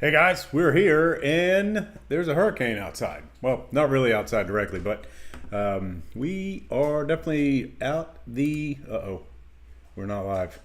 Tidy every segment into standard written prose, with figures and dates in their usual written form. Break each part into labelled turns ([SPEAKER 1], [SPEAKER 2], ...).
[SPEAKER 1] Hey guys, we're here and there's a hurricane outside. Well, not really outside directly, but we are definitely out the. Uh-oh, we're not live.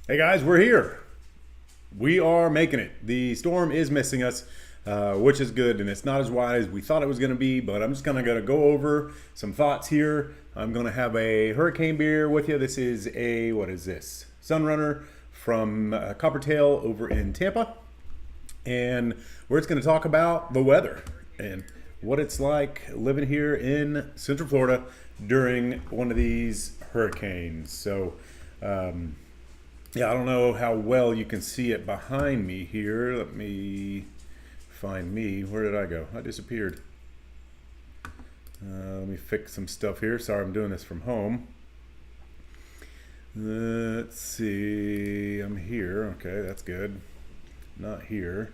[SPEAKER 1] Hey guys, we're here. We are making it. The storm is missing us, which is good, and it's not as wide as we thought it was going to be. But I'm just gonna go over some thoughts here. I'm gonna have a hurricane beer with you. This is a what is this? Sunrunner from Coppertail over in Tampa, and we're just gonna talk about the weather and what it's like living here in Central Florida during one of these hurricanes. So. Yeah, I don't know how well you can see it behind me here. Let me find me. Where did I go? I disappeared. Let me fix some stuff here. Sorry, I'm doing this from home. Let's see. I'm here. Okay, that's good. Not here.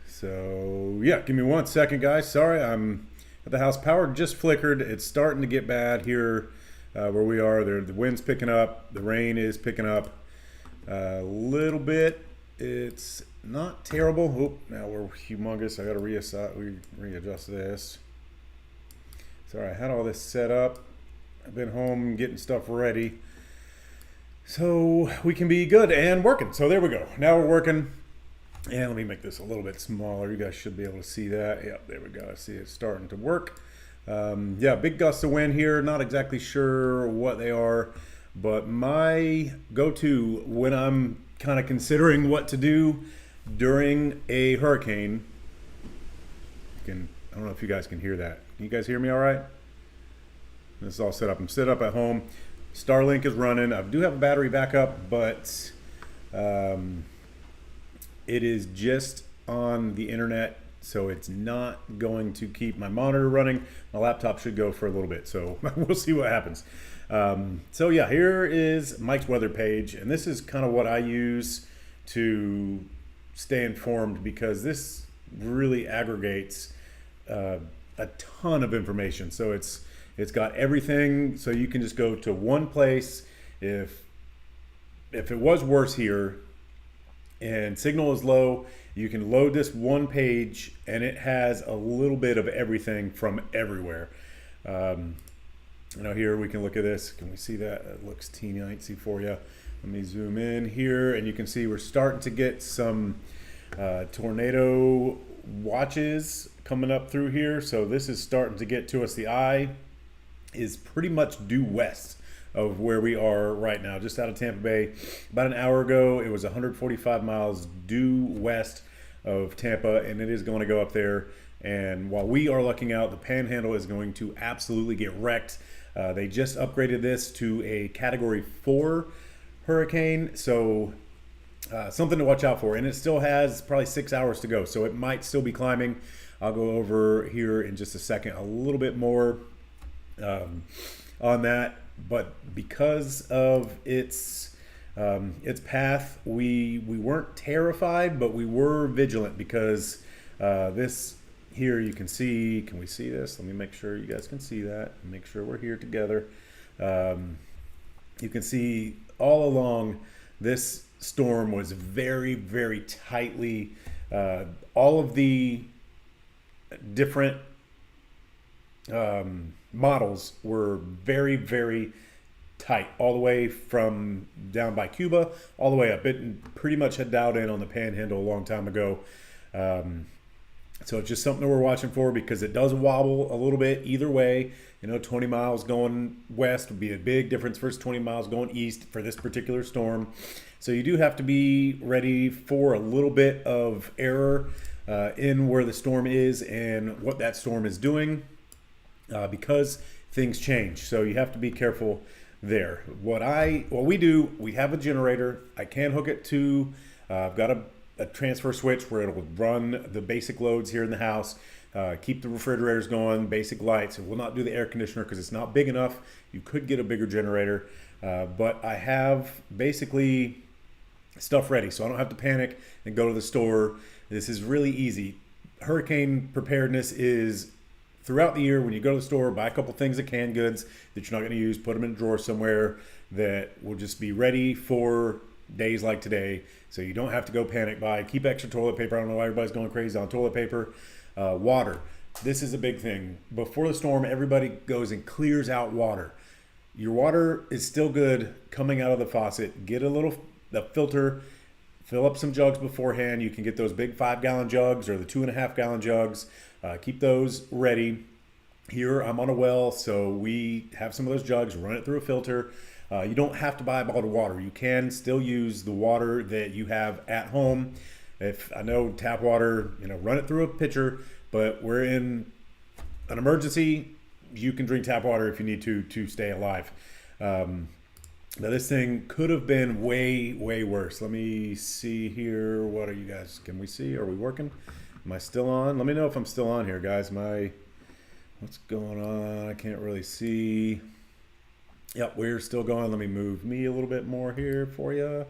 [SPEAKER 1] So, yeah, give me 1 second, guys. Sorry, I'm at the house. Power just flickered. It's starting to get bad here. Where we are, the wind's picking up, the rain is picking up a little bit. It's not terrible. Oh, now we're humongous. I got to readjust this. Sorry, I had all this set up. I've been home getting stuff ready so we can be good and working. So there we go. Now we're working. And let me make this a little bit smaller. You guys should be able to see that. Yep, there we go. I see it starting to work. Yeah, big gusts of wind here. Not exactly sure what they are, but my go-to when I'm kind of considering what to do during a hurricane, I don't know if you guys can hear that. Can you guys hear me all right? This is all set up. I'm set up at home. Starlink is running. I do have a battery backup, but it is just on the internet. So it's not going to keep my monitor running. My laptop should go for a little bit, so we'll see what happens. So yeah, here is Mike's weather page, and this is kind of what I use to stay informed because this really aggregates a ton of information. So it's got everything, so you can just go to one place. If it was worse here and signal is low, you can load this one page and it has a little bit of everything from everywhere. Here we can look at this. Can we see that? It looks teeny-tiny for you. Let me zoom in here and you can see we're starting to get some tornado watches coming up through here. So this is starting to get to us. The eye is pretty much due west of where we are right now, just out of Tampa Bay. About an hour ago, it was 145 miles due west of Tampa, and it is going to go up there. And while we are looking out, the Panhandle is going to absolutely get wrecked. They just upgraded this to a Category 4 hurricane, so something to watch out for. And it still has probably 6 hours to go, so it might still be climbing. I'll go over here in just a second a little bit more on that. But because of its path, we weren't terrified, but we were vigilant because this here you can see. Can we see this? Let me make sure you guys can see that. Make sure we're here together. You can see all along this storm was very, very tightly. All of the different models were very, very tight, all the way from down by Cuba all the way up. It pretty much had dialed in on the Panhandle a long time ago. So it's just something that we're watching for because it does wobble a little bit either way. 20 miles going west would be a big difference versus 20 miles going east for this particular storm. So you do have to be ready for a little bit of error in where the storm is and what that storm is doing. Because things change, so you have to be careful there. What we do, we have a generator. I can hook it to. I've got a transfer switch where it'll run the basic loads here in the house, keep the refrigerators going, basic lights. It will not do the air conditioner because it's not big enough. You could get a bigger generator, but I have basically stuff ready, so I don't have to panic and go to the store. This is really easy. Hurricane preparedness is throughout the year when you go to the store, buy a couple things of canned goods that you're not going to use, put them in a drawer somewhere that will just be ready for days like today, so you don't have to go panic buy. Keep extra toilet paper. I don't know why everybody's going crazy on toilet paper. Water. This is a big thing. Before the storm, everybody goes and clears out water. Your water is still good coming out of the faucet. Get the filter, fill up some jugs beforehand. You can get those big 5-gallon jugs or the 2.5-gallon jugs. Keep those ready. Here I'm on a well, so we have some of those jugs, run it through a filter. You don't have to buy a bottled water. You can still use the water that you have at home. If I know tap water, run it through a pitcher, but we're in an emergency. You can drink tap water if you need to stay alive. Now this thing could have been way, way worse. Let me see here. What are you guys? Can we see? Are we working? Am I still on? Let me know if I'm still on here, guys. What's going on? I can't really see. Yep, we're still going. Let me move me a little bit more here for you.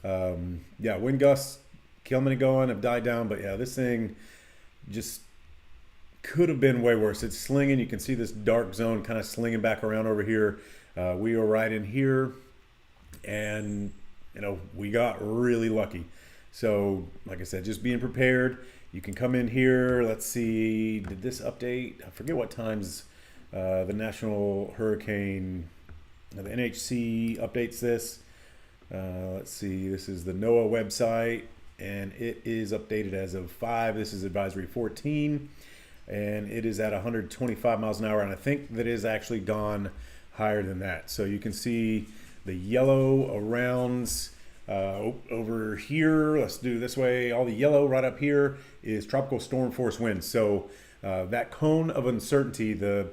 [SPEAKER 1] Yeah, wind gusts coming and going have died down, but yeah, this thing just could have been way worse. It's slinging. You can see this dark zone kind of slinging back around over here. We are right in here, and we got really lucky. So like I said, just being prepared. You can come in here. Let's see, did this update? I forget what times the National Hurricane, the NHC updates this. Let's see, this is the NOAA website, and it is updated as of 5. This is advisory 14, and it is at 125 miles an hour, and I think that is actually gone higher than that. So you can see the yellow around over here. Let's do this way. All the yellow right up here is tropical storm force winds. So that cone of uncertainty, the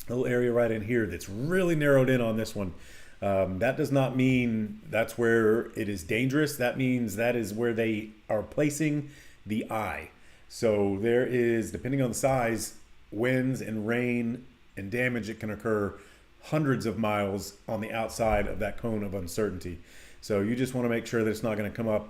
[SPEAKER 1] little area right in here that's really narrowed in on this one, that does not mean that's where it is dangerous. That means that is where they are placing the eye. So there is, depending on the size, winds and rain and damage that can occur hundreds of miles on the outside of that cone of uncertainty. So you just want to make sure that it's not going to come up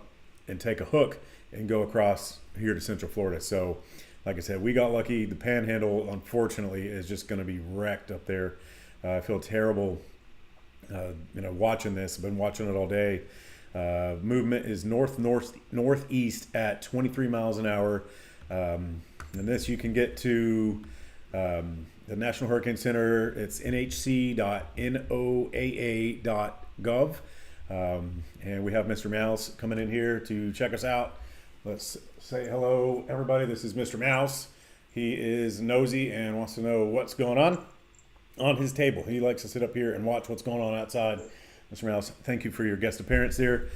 [SPEAKER 1] and take a hook and go across here to Central Florida. So like I said, we got lucky. The Panhandle, unfortunately, is just going to be wrecked up there. I feel terrible, watching this. I've been watching it all day. Movement is northeast at 23 miles an hour. And this you can get to the National Hurricane Center. It's nhc.noaa.gov. And we have Mr. Mouse coming in here to check us out. Let's say hello, everybody. This is Mr. Mouse. He is nosy and wants to know what's going on his table. He likes to sit up here and watch what's going on outside. Mr. Mouse, thank you for your guest appearance there.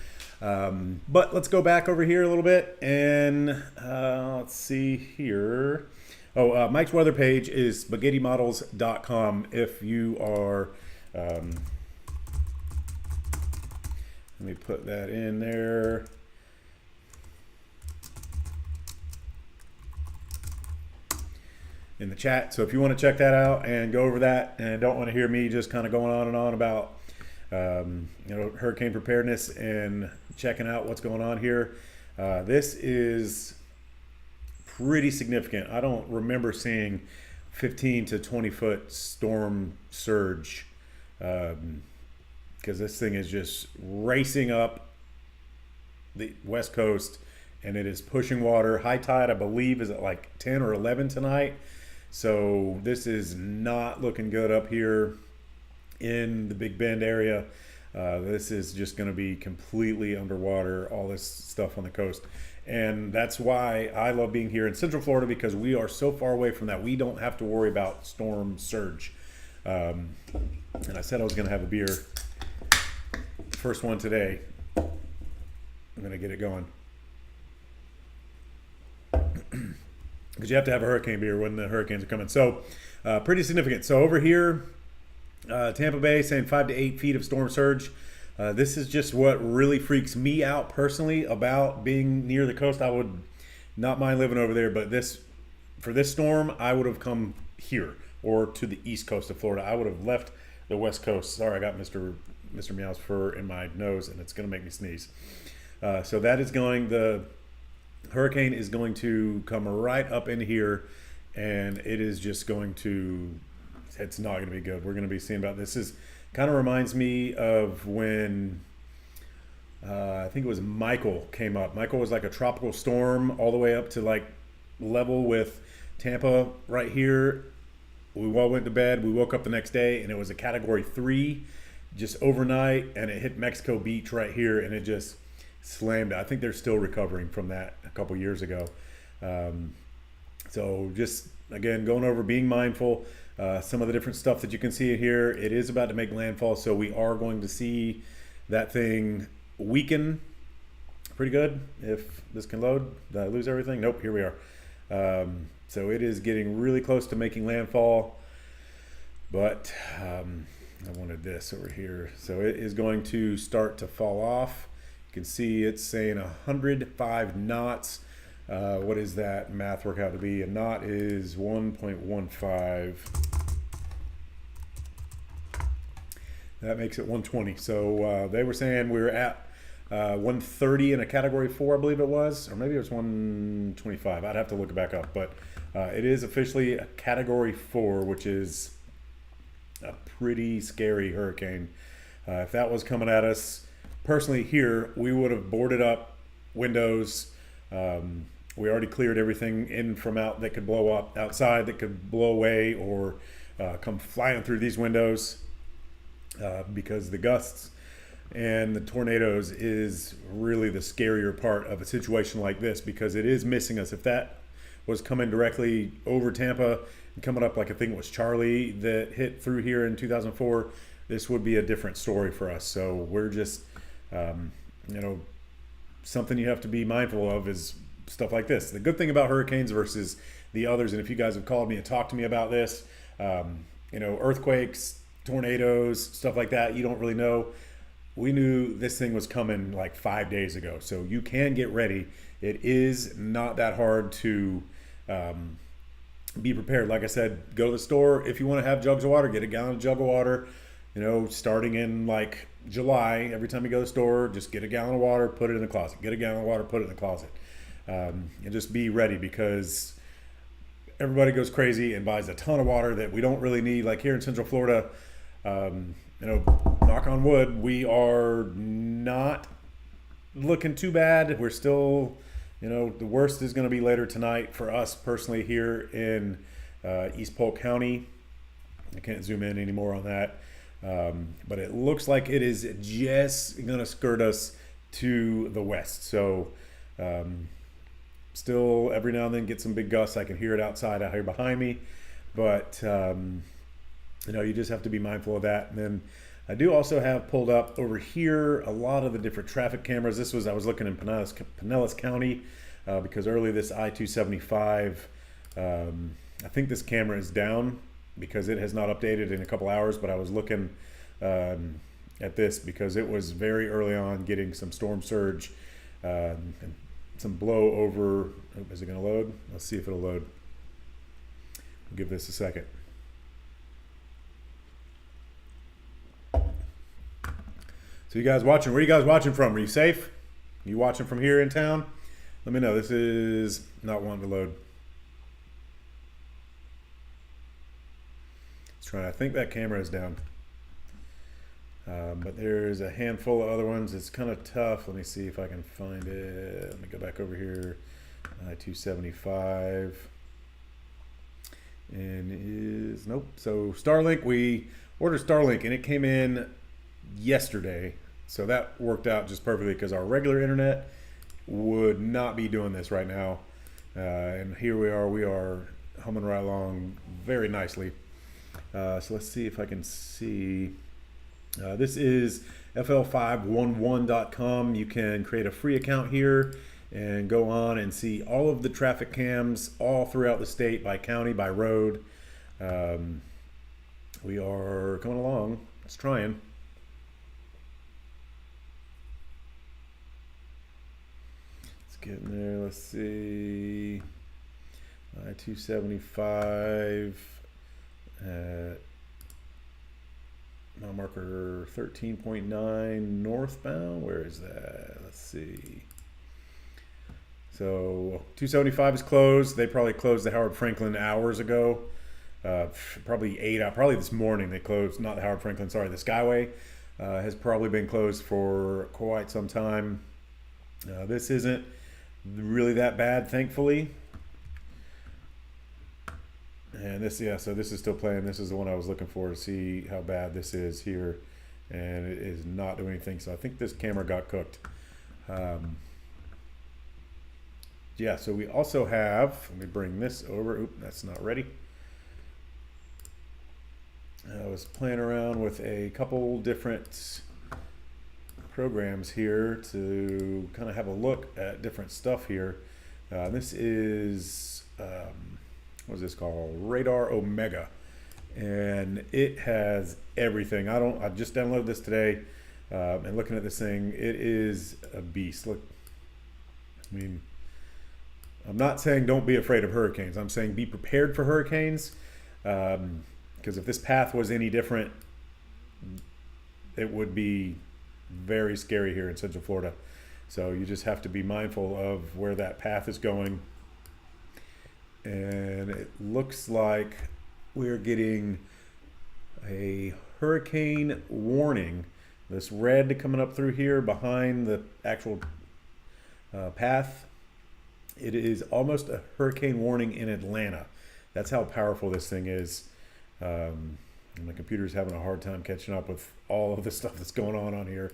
[SPEAKER 1] But let's go back over here a little bit and let's see here. Mike's weather page is spaghettimodels.com. If you are, let me put that in there. In the chat. So if you want to check that out and go over that and don't want to hear me just kind of going on and on about hurricane preparedness and checking out what's going on here, this is pretty significant. I don't remember seeing 15 to 20 foot storm surge, because this thing is just racing up the west coast and it is pushing water. High tide, I believe, is at like 10 or 11 tonight. So this is not looking good up here in the Big Bend area. This is just going to be completely underwater, all this stuff on the coast. And that's why I love being here in Central Florida, because we are so far away from that. We don't have to worry about storm surge. And I said I was going to have a beer. First one today. I'm going to get it going. Because you have to have a hurricane beer when the hurricanes are coming. So pretty significant. So over here, Tampa Bay saying 5 to 8 feet of storm surge. This is just what really freaks me out personally about being near the coast. I would not mind living over there, but for this storm, I would have come here or to the east coast of Florida. I would have left the west coast. Sorry, I got Mr. Meow's fur in my nose, and it's going to make me sneeze. So that is the hurricane is going to come right up in here, and it is just it's not going to be good. We're going to be seeing about this. Is kind of reminds me of when I think it was Michael came up. Michael was like a tropical storm all the way up to like level with Tampa right here. We all went to bed. We woke up the next day, and it was a Category 3 just overnight, and it hit Mexico Beach right here, and it just slammed it. I think they're still recovering from that a couple years ago. So just, again, going over, being mindful. Some of the different stuff that you can see here, it is about to make landfall, so we are going to see that thing weaken pretty good. If this can load, did I lose everything? Nope, here we are. So it is getting really close to making landfall, but I wanted this over here. So it is going to start to fall off. You can see it's saying 105 knots. What is that math work out to be? A knot is 1.15. That makes it 120. So they were saying we were at 130 in a Category 4, I believe it was, or maybe it was 125. I'd have to look it back up, but it is officially a Category 4, which is a pretty scary hurricane. If that was coming at us, personally here, we would have boarded up windows. We already cleared everything in from out that could blow up outside, that could blow away or come flying through these windows, because the gusts and the tornadoes is really the scarier part of a situation like this, because it is missing us. If that was coming directly over Tampa and coming up like I think it was Charlie that hit through here in 2004, this would be a different story for us. So we're just, something you have to be mindful of is stuff like this. The good thing about hurricanes versus the others, and if you guys have called me and talked to me about this, earthquakes, tornadoes, stuff like that, you don't really know. We knew this thing was coming like 5 days ago, so you can get ready. It is not that hard to be prepared. Like I said, go to the store. If you want to have jugs of water, get a gallon of jug of water. Starting in like July, every time you go to the store, just get a gallon of water, put it in the closet. Get a gallon of water, put it in the closet. And just be ready, because everybody goes crazy and buys a ton of water that we don't really need. Like here in Central Florida, knock on wood, we are not looking too bad. We're still, the worst is going to be later tonight for us personally here in East Polk County. I can't zoom in anymore on that. But it looks like it is just going to skirt us to the west. So still every now and then get some big gusts. I can hear it outside out here behind me. But, you just have to be mindful of that. And then I do also have pulled up over here a lot of the different traffic cameras. I was looking in Pinellas County because early this I-275, I think this camera is down because it has not updated in a couple hours, but I was looking at this because it was very early on getting some storm surge and some blow over. Oh, is it going to load? Let's see if it'll load. I'll give this a second. So you guys watching, where are you guys watching from? Are you safe? Are you watching from here in town? Let me know. This is not wanting to load. I think that camera is down. But there's a handful of other ones. It's kind of tough. Let me see if I can find it. Let me go back over here. I-275. And nope. So Starlink, we ordered Starlink and it came in yesterday. So that worked out just perfectly because our regular internet would not be doing this right now. And here we are humming right along very nicely. So let's see if I can see. This is fl511.com. You can create a free account here and go on and see all of the traffic cams all throughout the state, by county, by road. We are coming along. It's trying. getting there. Let's see. I-275 at mile marker 13.9 northbound. Where is that? Let's see. So 275 is closed. They probably closed the Howard Franklin hours ago. Probably probably this morning they closed, not the Howard Franklin, sorry, the Skyway has probably been closed for quite some time. This isn't really that bad, thankfully. And this, yeah, so this is still playing. This is the one I was looking for to see how bad this is here. And it is not doing anything. So I think this camera got cooked. Yeah, so we also have, let me bring this over. Oop, that's not ready. I was playing around with a couple different programs here to kind of have a look at different stuff here. This is, what is this called? Radar Omega. And it has everything. I just downloaded this today and looking at this thing, it is a beast. Look, I mean, I'm not saying don't be afraid of hurricanes. I'm saying be prepared for hurricanes. Because if this path was any different, it would be very scary here in Central Florida. So you just have to be mindful of where that path is going. And it looks like we're getting a hurricane warning. This red coming up through here behind the actual path. It is almost a hurricane warning in Atlanta. That's how powerful this thing is. My computer's having a hard time catching up with all of the stuff that's going on here.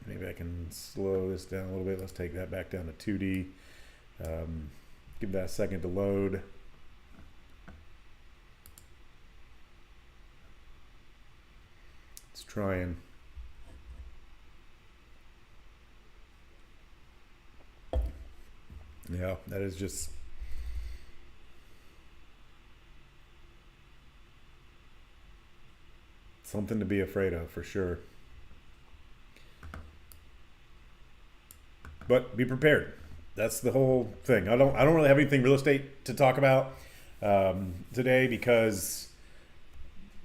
[SPEAKER 1] Maybe I can slow this down a little bit. Let's take that back down to 2D. Give that a second to load. It's trying. Yeah, that is just something to be afraid of for sure. But be prepared. That's the whole thing. I don't really have anything real estate to talk about today because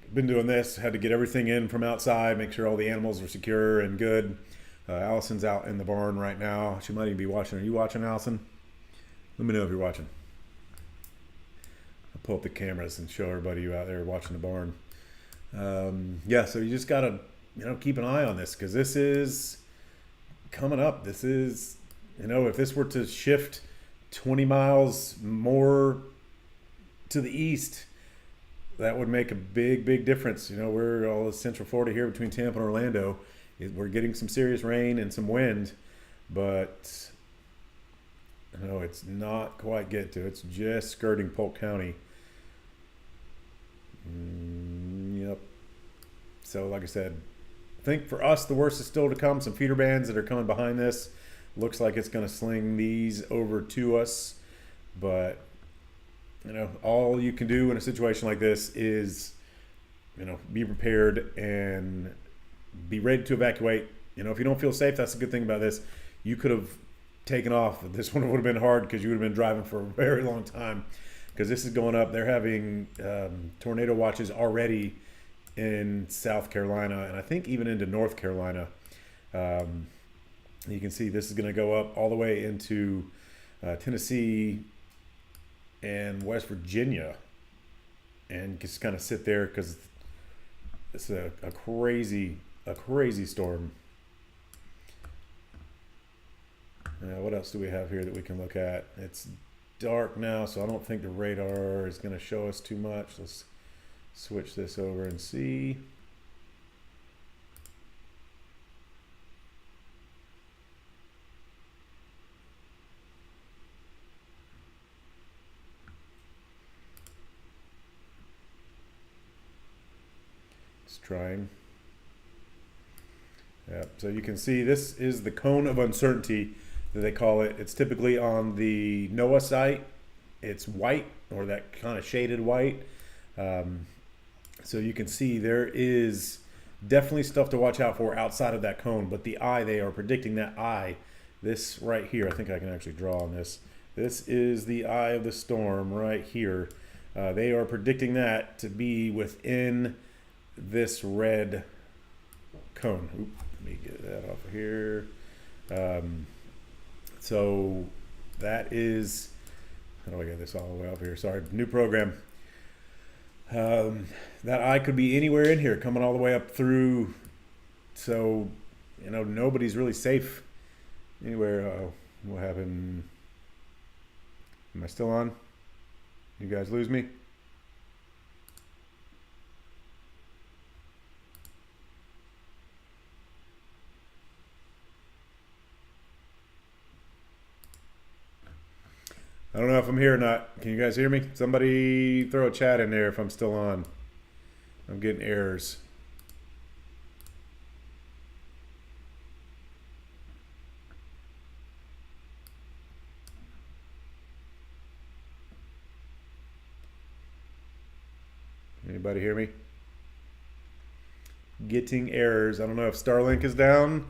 [SPEAKER 1] I've been doing this. Had to get everything in from outside, make sure all the animals are secure and good. Allison's out in the barn right now. She might even be watching. Are you watching, Allison? Let me know if you're watching. I'll pull up the cameras and show everybody you out there watching the barn. Yeah, so you just gotta, keep an eye on this because this is coming up. This is, if this were to shift 20 miles more to the east, that would make a big, big difference. We're all of Central Florida here between Tampa and Orlando. We're getting some serious rain and some wind, but it's not quite getting to. It's just skirting Polk County. Yep. So like I said, I think for us the worst is still to come. Some feeder bands that are coming behind this. Looks like it's going to sling these over to us. But, all you can do in a situation like this is, be prepared and be ready to evacuate. If you don't feel safe, that's the good thing about this. You could have taken off. This one would have been hard because you would have been driving for a very long time because this is going up. They're having tornado watches already in South Carolina and I think even into North Carolina. You can see this is going to go up all the way into Tennessee and West Virginia and just kind of sit there because it's a crazy storm. What else do we have here that we can look at? It's dark now, so I don't think the radar is going to show us too much. Let's switch this over and see. It's trying. Yeah, so you can see this is the cone of uncertainty that they call it. It's typically on the NOAA site. It's white or that kind of shaded white. So you can see there is definitely stuff to watch out for outside of that cone, but the eye, they are predicting that eye This right here, I think I can actually draw on this. This is the eye of the storm right here. They are predicting that to be within this red cone. Oop, let me get that off of here. So that is, how do I get this all the way up here? Sorry, new program. That eye could be anywhere in here, coming all the way up through. So, you know, nobody's really safe anywhere. What happened? Am I still on? You guys lose me? I don't know if I'm here or not. Can you guys hear me? Somebody throw a chat in there if I'm still on. I'm getting errors. Anybody hear me? Getting errors. I don't know if Starlink is down.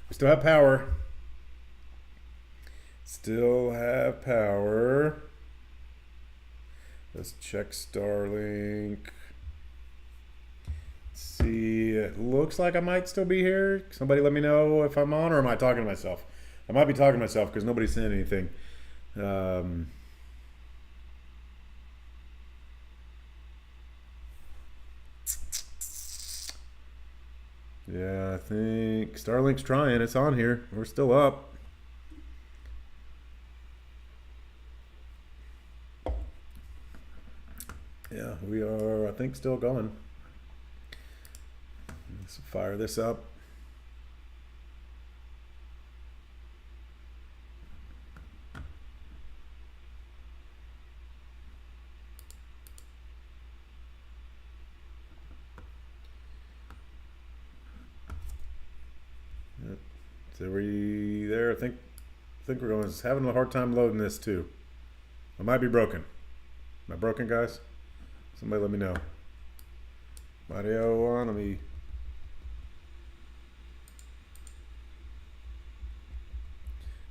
[SPEAKER 1] We still have power. Still have power. Let's check Starlink. Let's see, it looks like I might still be here. Somebody let me know if I'm on, or am I talking to myself? I might be talking to myself because nobody's saying anything. Yeah, I think Starlink's trying. It's on here. We're still up. Yeah, we are, I think, still going. Let's fire this up. Yep. So we there? I think we're going. It's having a hard time loading this too. I might be broken. Am I broken, guys? Somebody let me know. Audio on, let me.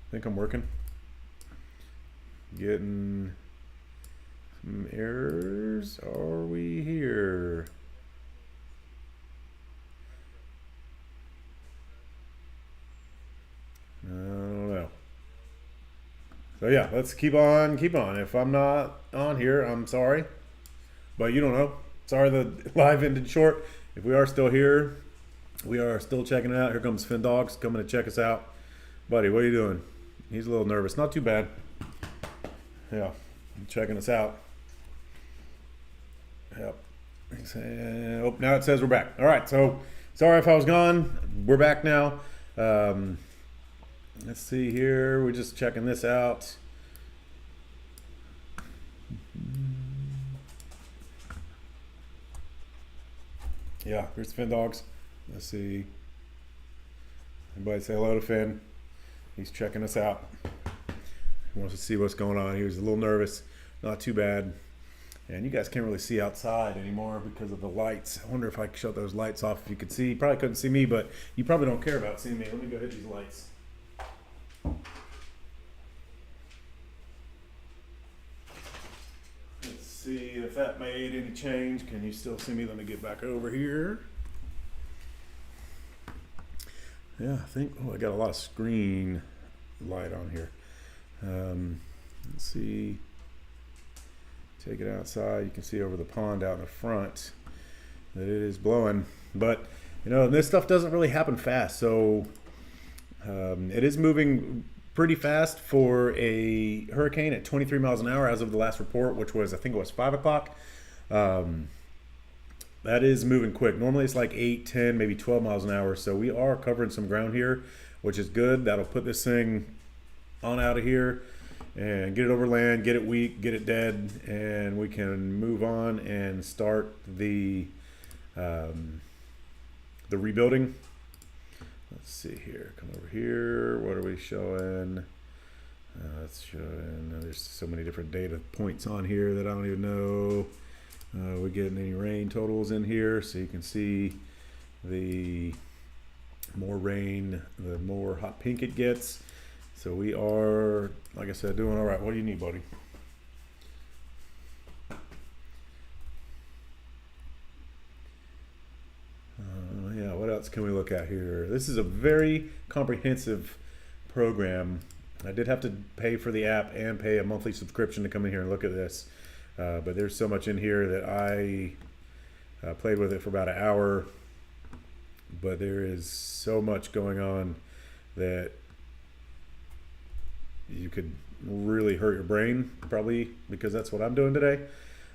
[SPEAKER 1] I think I'm working. Getting some errors. Are we here? I don't know. So yeah, let's keep on. If I'm not on here, I'm sorry. But you don't know. Sorry the live ended short. If we are still here, we are still checking it out. Here comes Finn Dogs coming to check us out. Buddy, what are you doing? He's a little nervous. Not too bad. Yeah, checking us out. Yep. Oh, now it says we're back. All right, so sorry if I was gone. We're back now. Let's see here. We're just checking this out. Yeah, here's Finn Dogs. Let's see. Everybody say hello to Finn. He's checking us out. He wants to see what's going on. He was a little nervous. Not too bad. And you guys can't really see outside anymore because of the lights. I wonder if I could shut those lights off if you could see. You probably couldn't see me, but you probably don't care about seeing me. Let me go hit these lights. Let's see if that made any change. Can you still see me? Let me get back over here. Yeah, I think, oh, I got a lot of screen light on here. Let's see. Take it outside. You can see over the pond out in the front that it is blowing. But, you know, this stuff doesn't really happen fast. So it is moving pretty fast for a hurricane at 23 miles an hour as of the last report, which was, I think it was 5 o'clock. That is moving quick. Normally it's like 8, 10, maybe 12 miles an hour. So we are covering some ground here, which is good. That'll put this thing on out of here and get it over land, get it weak, get it dead, and we can move on and start the rebuilding. Let's see here. Come over here. What are we showing? It's showing. There's so many different data points on here that I don't even know. We're getting any rain totals in here, so you can see the more rain, the more hot pink it gets. So we are, like I said, doing all right. What do you need, buddy? Yeah, what else can we look at here? This is a very comprehensive program. I did have to pay for the app and pay a monthly subscription to come in here and look at this. But there's so much in here that I played with it for about an hour. But there is so much going on that you could really hurt your brain, probably, because that's what I'm doing today.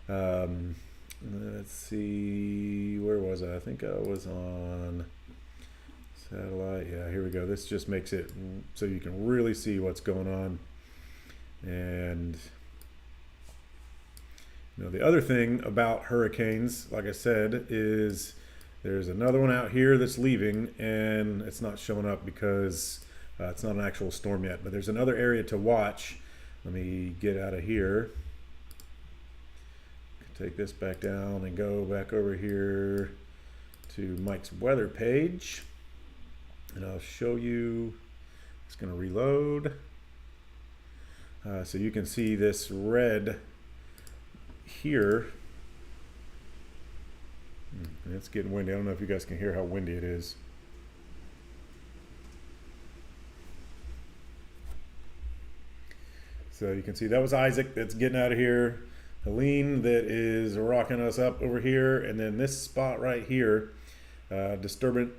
[SPEAKER 1] Let's see, where was I? I think I was on satellite. Yeah, here we go. This just makes it so you can really see what's going on. And the other thing about hurricanes, like I said, is there's another one out here that's leaving, and it's not showing up because it's not an actual storm yet. But there's another area to watch. Let me get out of here. Take this back down and go back over here to Mike's weather page, and I'll show you. It's going to reload, so you can see this red here. It's getting windy. I don't know if you guys can hear how windy it is. So you can see that was Isaac that's getting out of here. Helene that is rocking us up over here, and then this spot right here, disturbance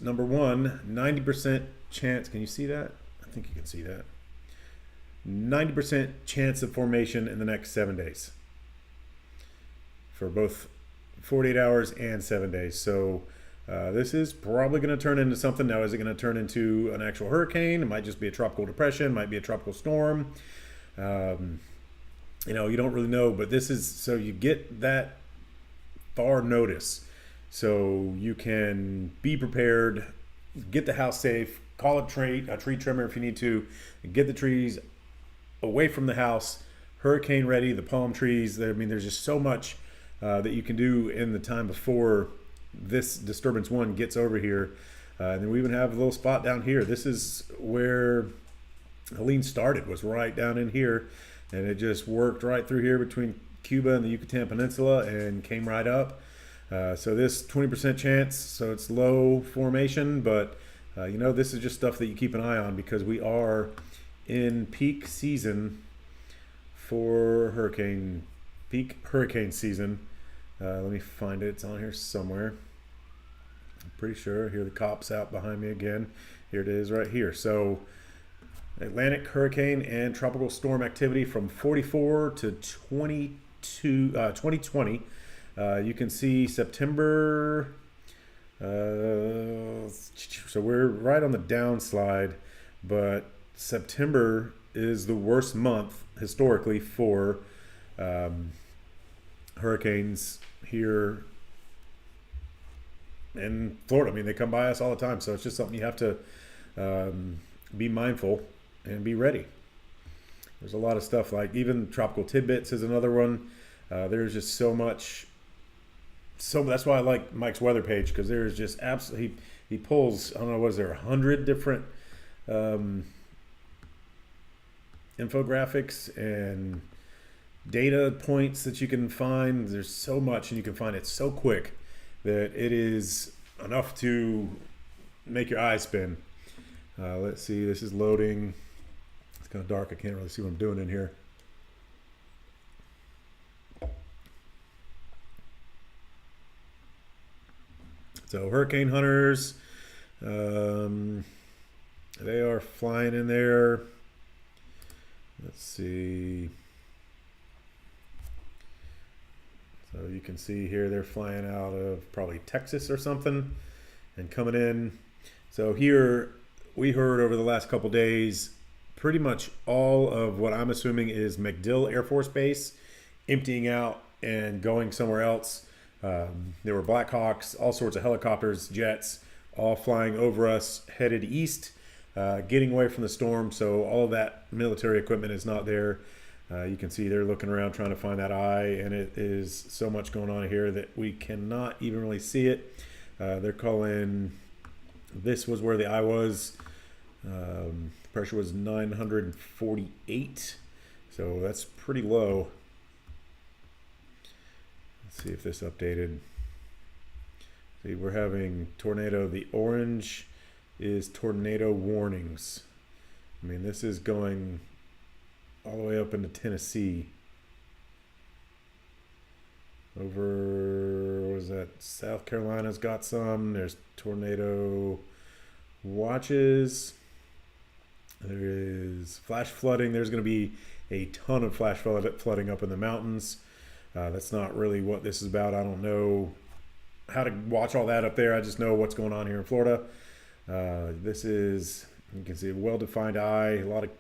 [SPEAKER 1] number 1, 90% chance. Can you see that? I think you can see that. 90% chance of formation in the next 7 days for both 48 hours and 7 days. So this is probably going to turn into something. Now, is it going to turn into an actual hurricane? It might just be a tropical depression, might be a tropical storm. You don't really know, but this is so you get that far notice, so you can be prepared, get the house safe, call a tree trimmer if you need to, get the trees away from the house, hurricane ready, the palm trees. There's just so much that you can do in the time before this disturbance 1 gets over here. And then we even have a little spot down here. This is where Helene started, was right down in here. And it just worked right through here between Cuba and the Yucatan Peninsula and came right up. So this 20% chance, so it's low formation, but this is just stuff that you keep an eye on because we are in peak season for peak hurricane season. Let me find it. It's on here somewhere. I'm pretty sure. Here the cops out behind me again. Here it is right here. So Atlantic hurricane and tropical storm activity from 44 to 2020. You can see September. So we're right on the downslide, but September is the worst month historically for hurricanes here in Florida. They come by us all the time, so it's just something you have to be mindful and be ready. There's a lot of stuff, like even tropical tidbits is another one. There's just so much. So that's why I like Mike's weather page, because there's just absolutely, he pulls, I don't know, what is there, 100 different infographics and data points that you can find. There's so much, and you can find it so quick that it is enough to make your eyes spin. Let's see, this is loading. It's kind of dark. I can't really see what I'm doing in here. So hurricane hunters, they are flying in there. Let's see. So you can see here they're flying out of probably Texas or something and coming in. So here we heard over the last couple days, pretty much all of what I'm assuming is MacDill Air Force Base emptying out and going somewhere else. There were Blackhawks, all sorts of helicopters, jets, all flying over us, headed east, getting away from the storm. So all of that military equipment is not there. You can see they're looking around trying to find that eye, and it is so much going on here that we cannot even really see it. They're calling, this was where the eye was Pressure was 948, so that's pretty low. Let's see if this updated. See, we're having tornado. The orange is tornado warnings. I mean, this is going all the way up into Tennessee. Over, what was that? South Carolina's got some. There's tornado watches. There is flash flooding. There's going to be a ton of flash flooding up in the mountains. That's not really what this is about. I don't know how to watch all that up there. I just know what's going on here in Florida. This is, you can see a well-defined eye. A lot of,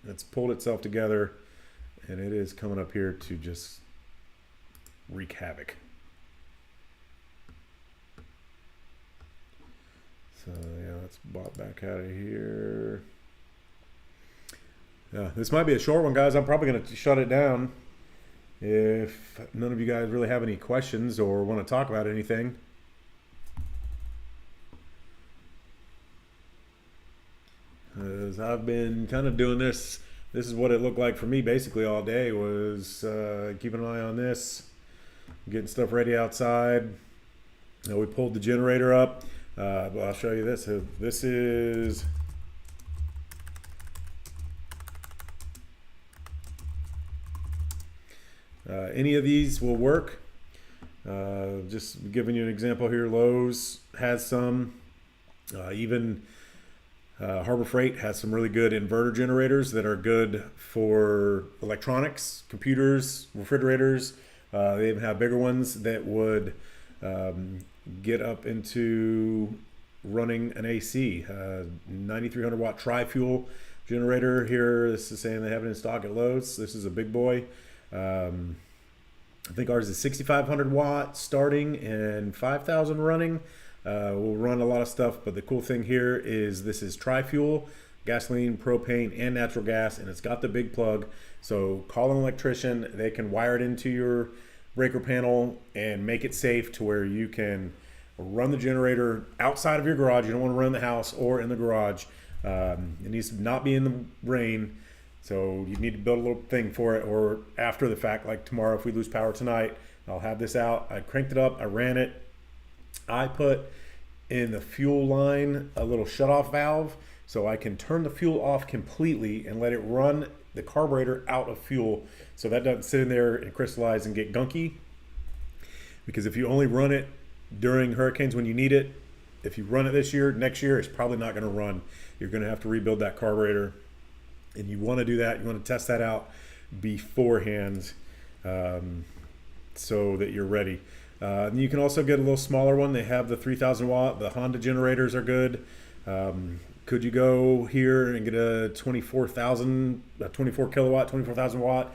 [SPEAKER 1] it's pulled itself together, and it is coming up here to just wreak havoc. So yeah, let's bop back out of here. Yeah, this might be a short one, guys. I'm probably going to shut it down if none of you guys really have any questions or want to talk about anything. As I've been kind of doing this is what it looked like for me basically all day, was keeping an eye on this, getting stuff ready outside. We pulled the generator up. I'll show you this. So this is any of these will work. Just giving you an example here. Lowe's has some. Even Harbor Freight has some really good inverter generators that are good for electronics, computers, refrigerators. They even have bigger ones that would get up into running an AC. 9,300 watt tri-fuel generator here. This is saying they have it in stock at Lowe's. This is a big boy. I think ours is 6,500 watt starting and 5,000 running. We'll run a lot of stuff, but the cool thing here is this is tri-fuel, gasoline, propane, and natural gas, and it's got the big plug. So call an electrician. They can wire it into your breaker panel and make it safe to where you can run the generator outside of your garage. You don't want to run in the house or in the garage. It needs to not be in the rain. So you need to build a little thing for it, or after the fact, like tomorrow, if we lose power tonight, I'll have this out. I cranked it up, I ran it. I put in the fuel line a little shutoff valve so I can turn the fuel off completely and let it run the carburetor out of fuel, so that doesn't sit in there and crystallize and get gunky. Because if you only run it during hurricanes when you need it, if you run it this year, next year it's probably not going to run. You're going to have to rebuild that carburetor. And you want to do that. You want to test that out beforehand so that you're ready. You can also get a little smaller one. They have the 3,000 watt. The Honda generators are good. Could you go here and get a 24 kilowatt, 24,000 watt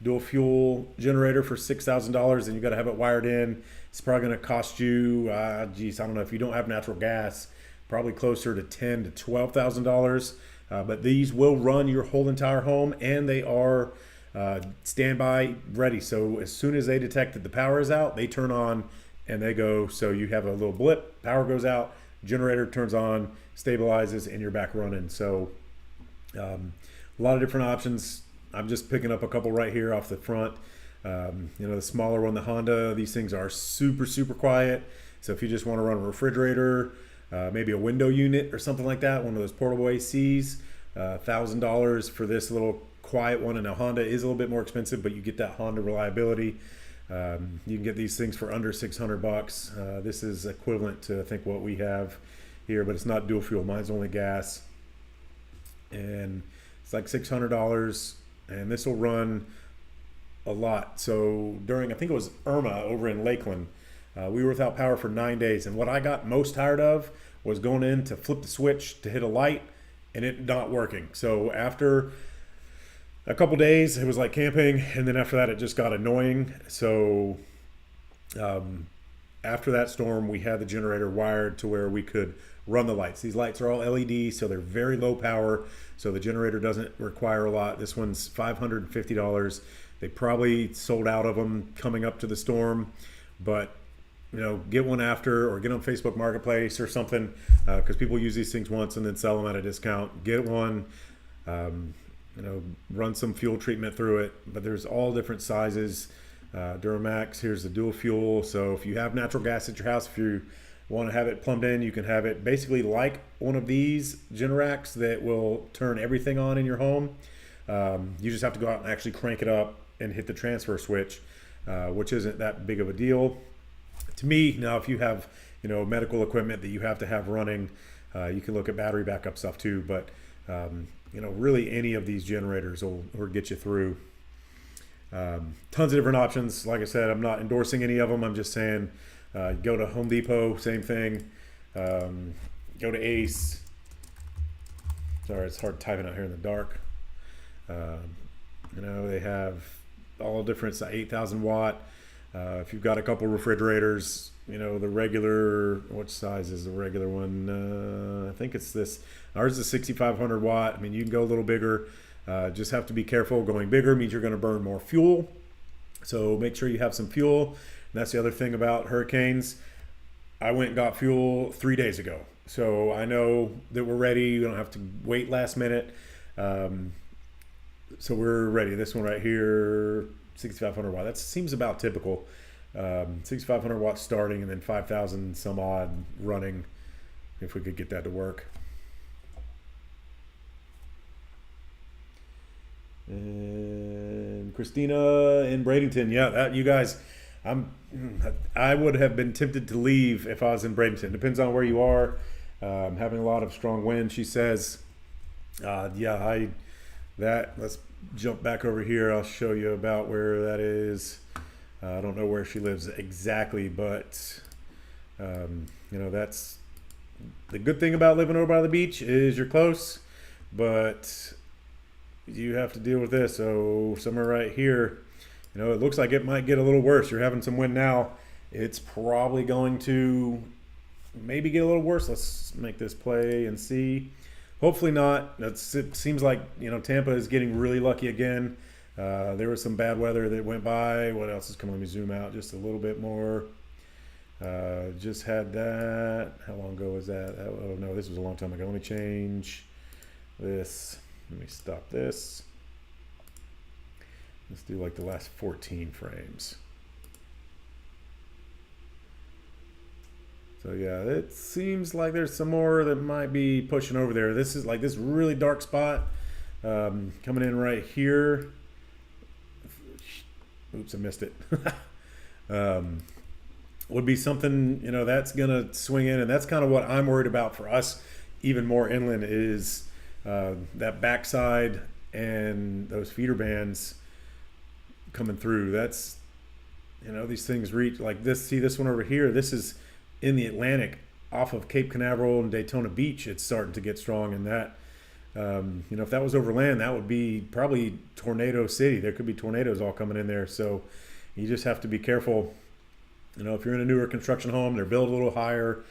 [SPEAKER 1] dual fuel generator for $6,000, and you got to have it wired in? It's probably going to cost you, I don't know, if you don't have natural gas, probably closer to $10,000 to $12,000. But these will run your whole entire home, and they are standby ready. So as soon as they detect that the power is out, they turn on and they go. So you have a little blip, power goes out, generator turns on, stabilizes, and you're back running. So a lot of different options. I'm just picking up a couple right here off the front. The smaller one, the Honda, these things are super, super quiet. So if you just want to run a refrigerator, maybe a window unit or something like that, one of those portable ACs, $1,000 for this little quiet one. And a Honda is a little bit more expensive, but you get that Honda reliability. You can get these things for under $600. This is equivalent to, I think, what we have here, but it's not dual fuel. Mine's only gas, and it's like $600, and this will run a lot. So during, I think it was Irma over in Lakeland, we were without power for 9 days, and what I got most tired of was going in to flip the switch to hit a light and it not working. So after a couple days, it was like camping, and then after that, it just got annoying. So after that storm, we had the generator wired to where we could run the lights. These lights are all LED, so they're very low power, so the generator doesn't require a lot. This one's $550. They probably sold out of them coming up to the storm, but get one after, or get on Facebook Marketplace or something, because people use these things once and then sell them at a discount. Get one, um, run some fuel treatment through it. But there's all different sizes. Duramax, here's the dual fuel. So if you have natural gas at your house, if you want to have it plumbed in, you can have it basically like one of these Generacs that will turn everything on in your home. You just have to go out and actually crank it up and hit the transfer switch, which isn't that big of a deal. To me, now if you have medical equipment that you have to have running, you can look at battery backup stuff too. But really any of these generators will get you through. Tons of different options. Like I said, I'm not endorsing any of them. I'm just saying go to Home Depot, same thing. Go to Ace. Sorry, it's hard typing out here in the dark. They have all different 8,000 watt. If you've got a couple refrigerators, the regular, what size is the regular one? I think it's this. Ours is 6,500 watt. I mean, you can go a little bigger. Just have to be careful. Going bigger means you're going to burn more fuel. So make sure you have some fuel. And that's the other thing about hurricanes. I went and got fuel 3 days ago. So I know that we're ready. We don't have to wait last minute. So we're ready. This one right here, 6,500 watt. That seems about typical. 6,500 watts starting and then 5,000 some odd running, if we could get that to work. And Christina in Bradenton. Yeah, you guys, I would have been tempted to leave if I was in Bradenton. Depends on where you are. Having a lot of strong wind, she says. Let's jump back over here. I'll show you about where that is. I don't know where she lives exactly, but that's the good thing about living over by the beach is you're close, but you have to deal with this. So somewhere right here, it looks like it might get a little worse. You're having some wind now. It's probably going to maybe get a little worse. Let's make this play and see. Hopefully not. It seems like Tampa is getting really lucky again. There was some bad weather that went by. What else is coming? Let me zoom out just a little bit more. Just had that. How long ago was that? Oh no, this was a long time ago. Let me change this. Let me stop this. Let's do like the last 14 frames. So yeah, it seems like there's some more that might be pushing over there. This is like this really dark spot coming in right here. Oops, I missed it. Would be something, that's going to swing in. And that's kind of what I'm worried about for us, even more inland, is that backside and those feeder bands coming through. That's, these things reach like this. See this one over here? This is in the Atlantic off of Cape Canaveral and Daytona Beach. It's starting to get strong in that. If that was over land, that would be probably tornado city. There could be tornadoes all coming in there. So you just have to be careful. If you're in a newer construction home, they're built a little higher.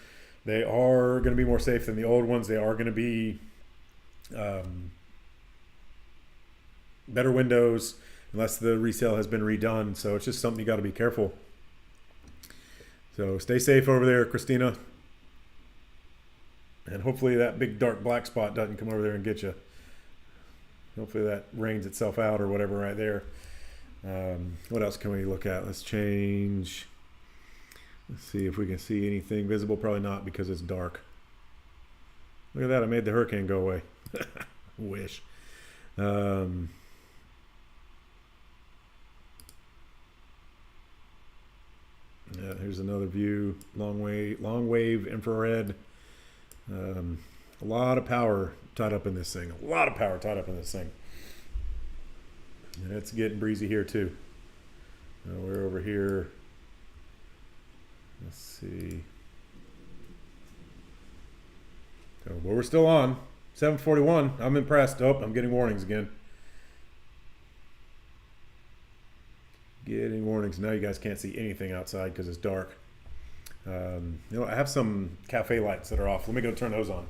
[SPEAKER 1] They are going to be more safe than the old ones. They are going to be better windows unless the resale has been redone. So it's just something you got to be careful. So stay safe over there, Christina. And hopefully that big dark black spot doesn't come over there and get you. Hopefully that rains itself out or whatever right there. What else can we look at? Let's change. Let's see if we can see anything visible. Probably not because it's dark. Look at that. I made the hurricane go away. Wish. Yeah, here's another view. Long wave infrared. A lot of power tied up in this thing. And it's getting breezy here too. We're over here. Let's see. So, but we're still on. 7:41. I'm impressed. Oh, I'm getting warnings again. Getting warnings. Now you guys can't see anything outside because it's dark. I have some cafe lights that are off. Let me go turn those on.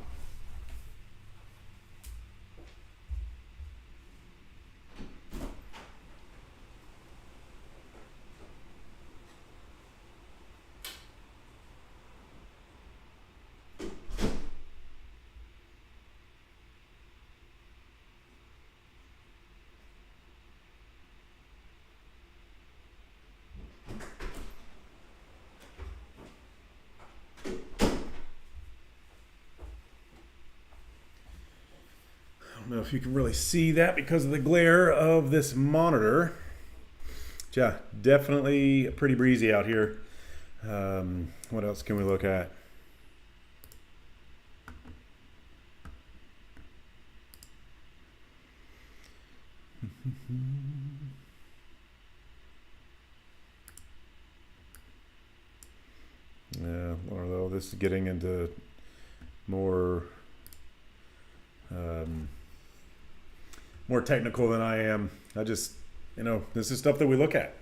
[SPEAKER 1] don't know if you can really see that because of the glare of this monitor. Yeah, definitely pretty breezy out here. What else can we look at? Yeah, although this is getting into more more technical than I am. I just, this is stuff that we look at.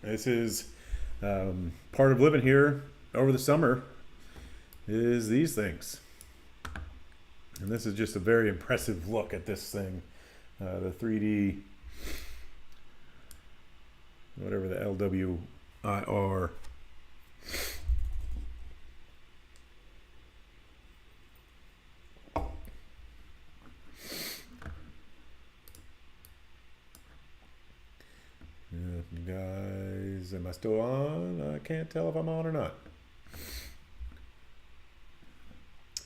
[SPEAKER 1] This is part of living here over the summer is these things. And this is just a very impressive look at this thing. The 3D, whatever the LWIR. Guys, am I still on? I can't tell if I'm on or not.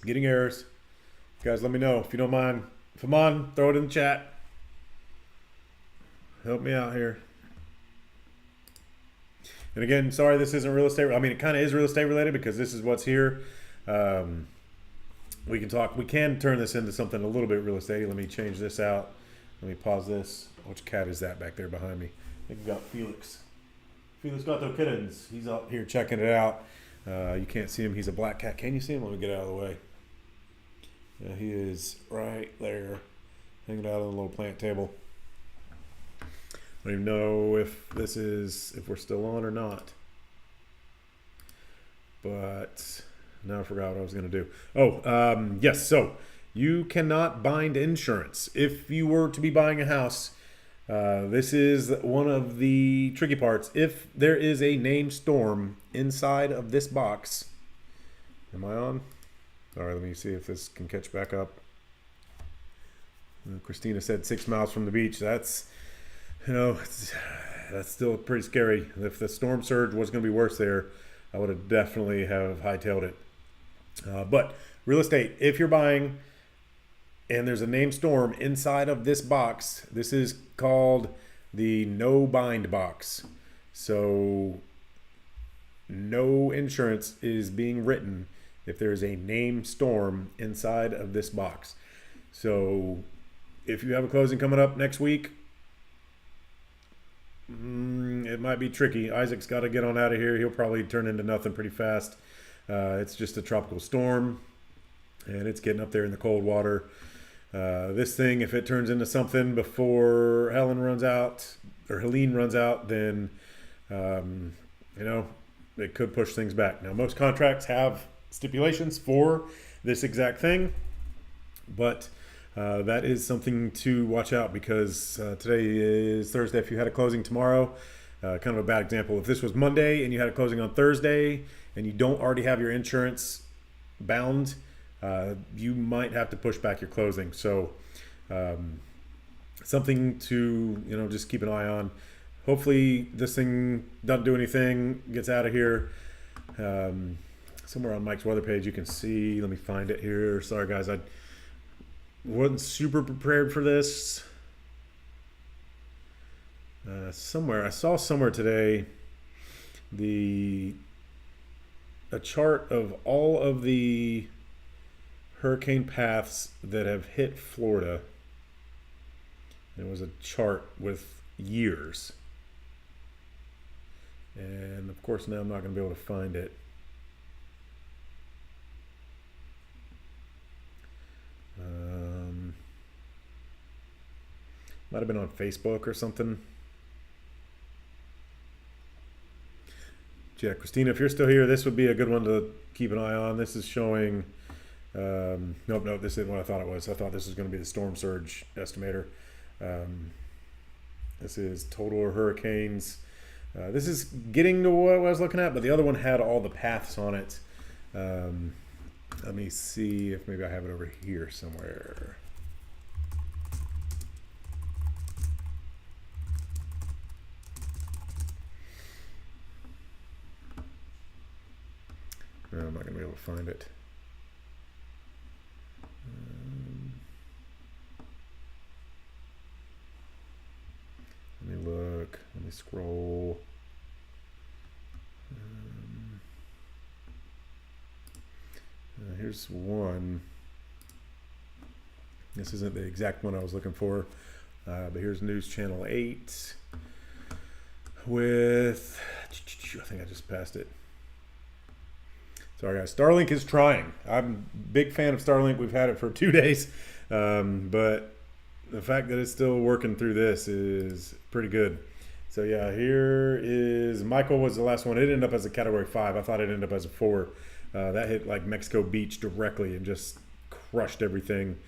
[SPEAKER 1] Getting errors. Guys, let me know if you don't mind. If I'm on, throw it in the chat. Help me out here. And again, sorry this isn't real estate. I mean, it kind of is real estate related because this is what's here. We can turn this into something a little bit real estate. Let me change this out. Let me pause this. Which cat is that back there behind me? I think we got Felix. Felix got those kittens. He's out here checking it out. You can't see him. He's a black cat. Can you see him? Let me get out of the way. Yeah, he is right there, hanging out on the little plant table. I don't even know if we're still on or not. But now I forgot what I was going to do. Oh, yes. So you cannot bind insurance. If you were to be buying a house, this is one of the tricky parts. If there is a named storm inside of this box, am I on? All right, let me see if this can catch back up. Christina said 6 miles from the beach. That's, that's still pretty scary. If the storm surge was going to be worse there, I would have definitely have hightailed it. But real estate, if you're buying and there's a named storm inside of this box, this is called the no bind box. So no insurance is being written if there is a named storm inside of this box. So if you have a closing coming up next week, it might be tricky. Isaac's got to get on out of here. He'll probably turn into nothing pretty fast. It's just a tropical storm, and it's getting up there in the cold water. This thing, if it turns into something before Helene runs out, then, it could push things back. Now, most contracts have stipulations for this exact thing, but that is something to watch out because today is Thursday. If you had a closing tomorrow, kind of a bad example. If this was Monday and you had a closing on Thursday and you don't already have your insurance bound, you might have to push back your closing. So something to just keep an eye on. Hopefully this thing doesn't do anything, gets out of here. Somewhere on Mike's weather page you can see, let me find it here. Sorry guys, I wasn't super prepared for this. I saw somewhere today a chart of all of the hurricane paths that have hit Florida. It was a chart with years. And of course now I'm not going to be able to find it. Might have been on Facebook or something. Yeah, Christina, if you're still here, this would be a good one to keep an eye on. This is showing, nope, this isn't what I thought it was. I thought this was going to be the storm surge estimator. This is total hurricanes. This is getting to what I was looking at, but the other one had all the paths on it. Let me see if maybe I have it over here somewhere. No, I'm not going to be able to find it. scroll. Here's one. This isn't the exact one I was looking for, but here's News Channel 8 with, I think I just passed it. Sorry guys, Starlink is trying. I'm a big fan of Starlink. We've had it for 2 days, but the fact that it's still working through this is pretty good. So yeah, here is, Michael was the last one. It ended up as a category 5. I thought it ended up as a 4. That hit like Mexico Beach directly and just crushed everything.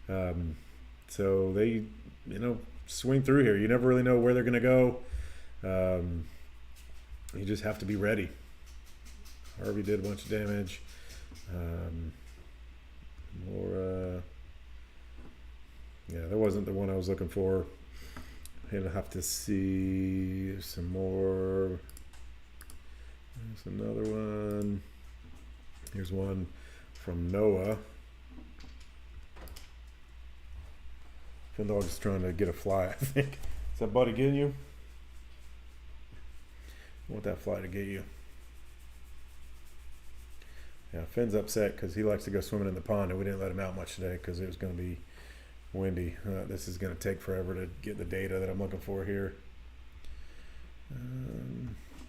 [SPEAKER 1] So they, swing through here. You never really know where they're going to go. You just have to be ready. Harvey did a bunch of damage. Yeah, that wasn't the one I was looking for. I'll have to see some more. There's another one. Here's one from Noah. Finn Dog's trying to get a fly, I think. Is that buddy getting you? I want that fly to get you. Yeah, Finn's upset because he likes to go swimming in the pond, and we didn't let him out much today because it was going to be windy. This is going to take forever to get the data that I'm looking for here.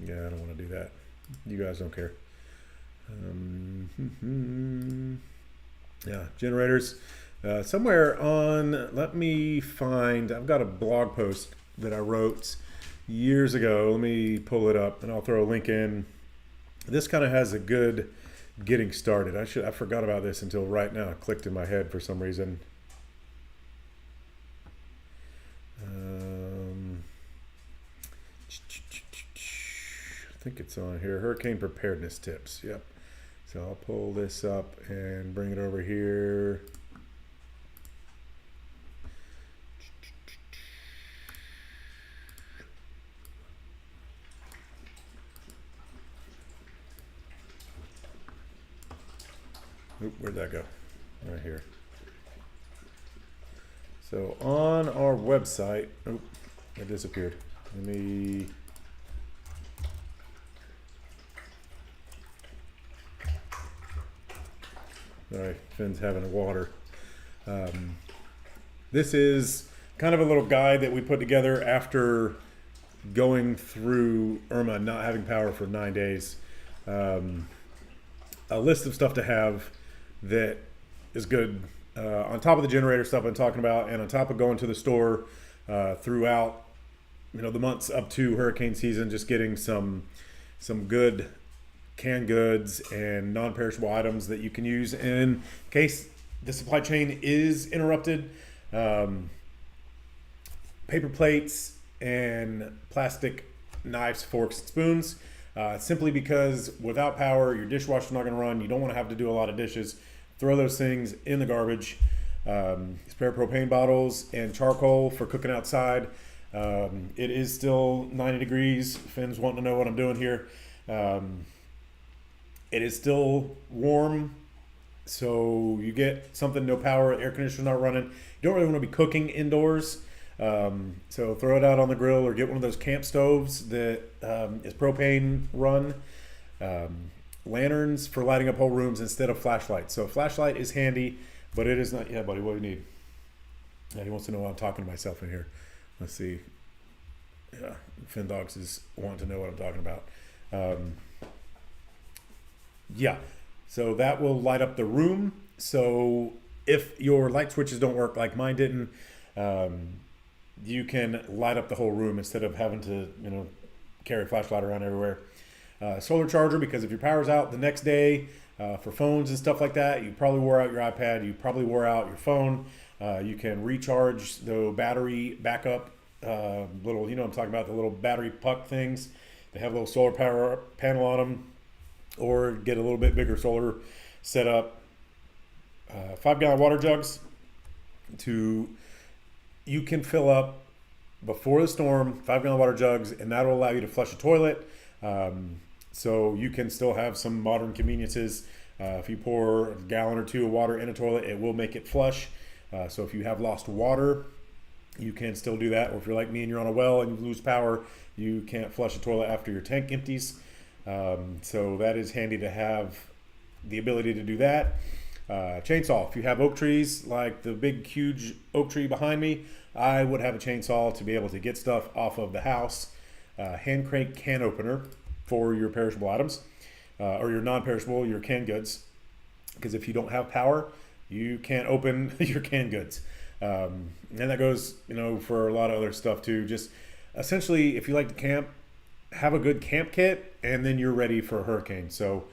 [SPEAKER 1] Yeah, I don't want to do that. You guys don't care. Yeah, generators. Somewhere on, let me find, I've got a blog post that I wrote years ago. Let me pull it up and I'll throw a link in. This kind of has a good getting started. I forgot about this until right now. It clicked in my head for some reason. I think it's on here. Hurricane preparedness tips. Yep. So I'll pull this up and bring it over here. Oop, where'd that go? Right here. So on our website, oh, it disappeared. Let me. Sorry, Finn's having a water. This is kind of a little guide that we put together after going through Irma not having power for 9 days. A list of stuff to have that is good on top of the generator stuff I'm talking about, and on top of going to the store throughout the months up to hurricane season, just getting some good canned goods and non-perishable items that you can use in case the supply chain is interrupted. Paper plates and plastic knives, forks, and spoons. Simply because without power, your dishwasher's not going to run. You don't want to have to do a lot of dishes. Throw those things in the garbage. Spare propane bottles and charcoal for cooking outside. It is still 90 degrees. Finn's wanting to know what I'm doing here. It is still warm, so you get something, no power, air conditioner's not running. You don't really want to be cooking indoors. So throw it out on the grill or get one of those camp stoves that is propane run. Lanterns for lighting up whole rooms instead of flashlights. So a flashlight is handy, but it is not. Yeah, buddy, what do you need? Yeah, he wants to know why I'm talking to myself in here. Let's see. Yeah, Finn Dogs is wanting to know what I'm talking about. Yeah, so that will light up the room. So if your light switches don't work like mine didn't, you can light up the whole room instead of having to, carry a flashlight around everywhere. Solar charger, because if your power's out the next day, for phones and stuff like that, you probably wore out your iPad, you probably wore out your phone. You can recharge the battery backup, little, I'm talking about the little battery puck things. They have a little solar power panel on them, or get a little bit bigger solar setup. 5-gallon water jugs you can fill up before the storm, 5-gallon water jugs, and that'll allow you to flush a toilet. So you can still have some modern conveniences. If you pour a gallon or two of water in a toilet, it will make it flush. So if you have lost water, you can still do that. Or if you're like me and you're on a well and you lose power, you can't flush a toilet after your tank empties. So that is handy to have the ability to do that. Chainsaw. If you have oak trees, like the big huge oak tree behind me, I would have a chainsaw to be able to get stuff off of the house. Hand crank can opener for your perishable items, or your non-perishable, your canned goods. Because if you don't have power, you can't open your canned goods. And that goes, for a lot of other stuff too. Just essentially, if you like to camp, have a good camp kit, and then you're ready for a hurricane. So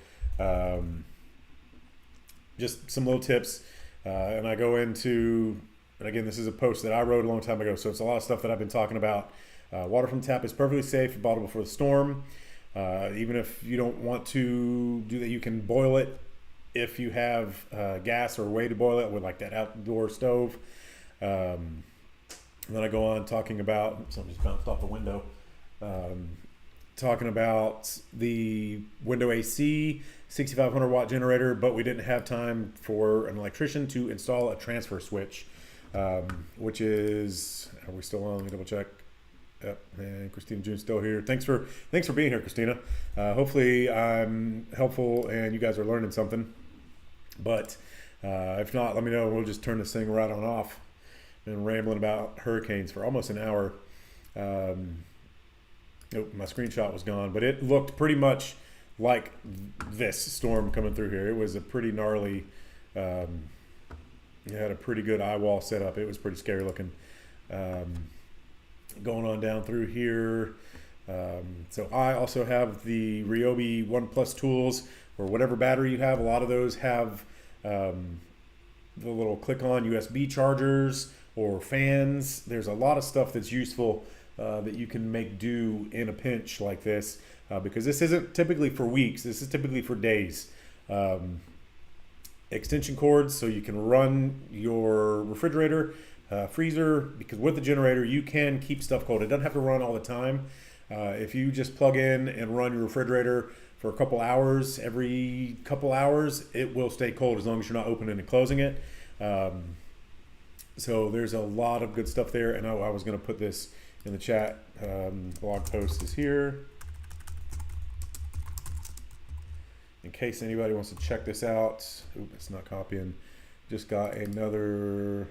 [SPEAKER 1] just some little tips. And I go into, and again, this is a post that I wrote a long time ago, so it's a lot of stuff that I've been talking about. Water from tap is perfectly safe, bottled before the storm. Even if you don't want to do that, you can boil it if you have gas or a way to boil it with like that outdoor stove. And then I go on talking about, something just bounced off the window, talking about the window AC 6500 watt generator, but we didn't have time for an electrician to install a transfer switch, which is, are we still on? Let me double check. Yep, and Christina June's still here. Thanks for being here, Christina. Hopefully I'm helpful and you guys are learning something. But if not, let me know. We'll just turn this thing right on off. Been rambling about hurricanes for almost an hour. My screenshot was gone, but it looked pretty much like this storm coming through here. It was a pretty gnarly, it had a pretty good eye wall set up. It was pretty scary looking. Going on down through here. So I also have the Ryobi One Plus tools, or whatever battery you have. A lot of those have the little click-on USB chargers or fans. There's a lot of stuff that's useful that you can make do in a pinch like this, because this isn't typically for weeks. This is typically for days. Extension cords, so you can run your refrigerator, freezer, because with the generator you can keep stuff cold. It doesn't have to run all the time. If you just plug in and run your refrigerator for a couple hours, every couple hours, it will stay cold as long as you're not opening and closing it. So there's a lot of good stuff there, and I was going to put this in the chat. Blog post is here in case anybody wants to check this out. Oop, it's not copying. Just got another.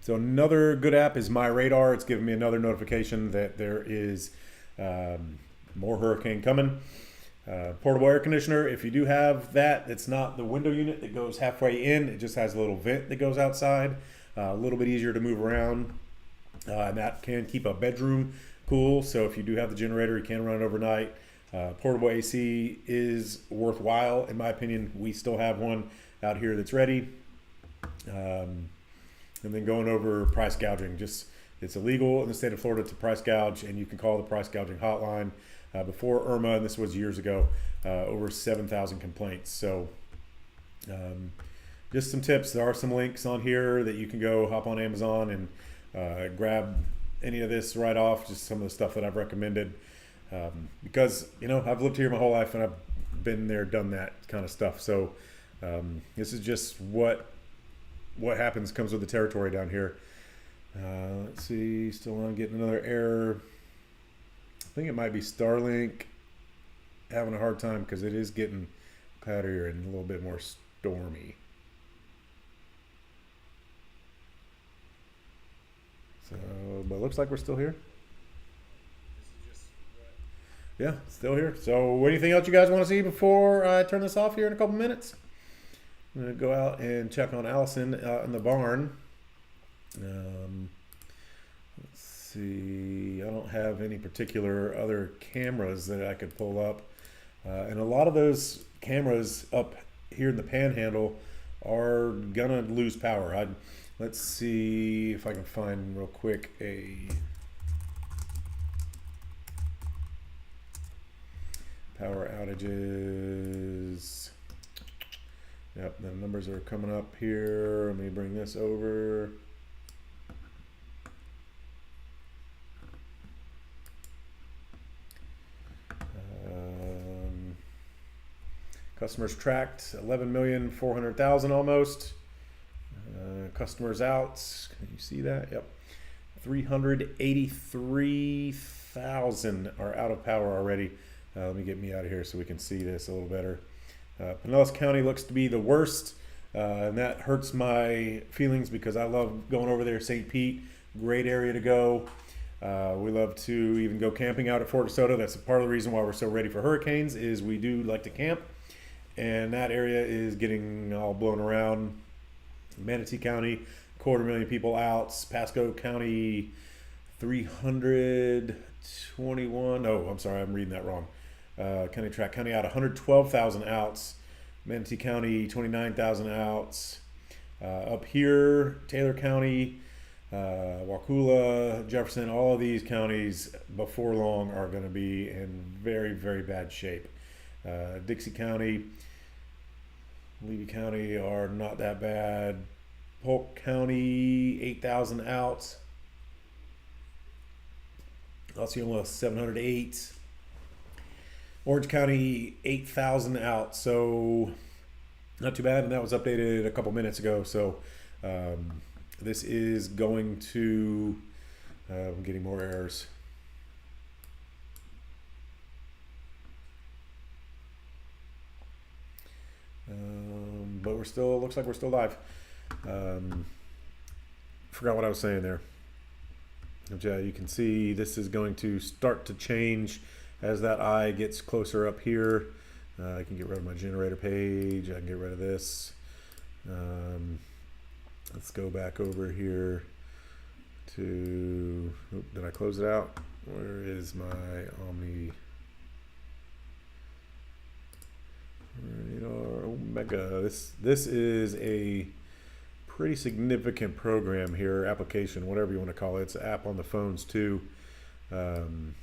[SPEAKER 1] So another good app is My Radar. It's giving me another notification that there is more hurricane coming. Portable air conditioner, if you do have that, it's not the window unit that goes halfway in. It just has a little vent that goes outside. A little bit easier to move around. And that can keep a bedroom cool. So if you do have the generator, you can run it overnight. Portable AC is worthwhile. In my opinion, we still have one out here that's ready. And then going over price gouging, just it's illegal in the state of Florida to price gouge, and you can call the price gouging hotline. Before Irma, and this was years ago, over 7,000 complaints. So just some tips. There are some links on here that you can go hop on Amazon and grab any of this right off, just some of the stuff that I've recommended. Because, I've lived here my whole life and I've been there, done that kind of stuff. So this is just what happens, comes with the territory down here. Let's see, still on getting another error. I think it might be Starlink having a hard time because it is getting cloudier and a little bit more stormy. So, but it looks like we're still here. Yeah, still here. So anything else you guys want to see before I turn this off here in a couple minutes? I'm going to go out and check on Allison out in the barn. Let's see. I don't have any particular other cameras that I could pull up. And a lot of those cameras up here in the panhandle are going to lose power. Let's see if I can find real quick a power outages. Yep, the numbers are coming up here. Let me bring this over. Customers tracked 11,400,000 almost. Customers out. Can you see that? Yep. 383,000 are out of power already. Let me get me out of here so we can see this a little better. Pinellas County looks to be the worst, and that hurts my feelings because I love going over there. St. Pete, great area to go. We love to even go camping out at Fort DeSoto. That's part of the reason why we're so ready for hurricanes is we do like to camp, and that area is getting all blown around. Manatee County, 250,000 people out. Pasco County, 321. Oh, I'm sorry, I'm reading that wrong. County Track County out, 112,000 outs. Manatee County, 29,000 outs. Up here, Taylor County, Wakulla, Jefferson, all of these counties before long are going to be in very, very bad shape. Dixie County, Levy County are not that bad. Polk County, 8,000 outs. Osceola, 708. Orange County, 8,000 out. So not too bad. And that was updated a couple minutes ago. So this is going to, I'm getting more errors. But we're still, looks like we're still live. Forgot what I was saying there. You can see this is going to start to change as that eye gets closer up here. I can get rid of my generator page. I can get rid of this. Let's go back over here to, did I close it out? Where is my Omni? Radar Omega. This is a pretty significant program here, application, whatever you want to call it. It's an app on the phones too. And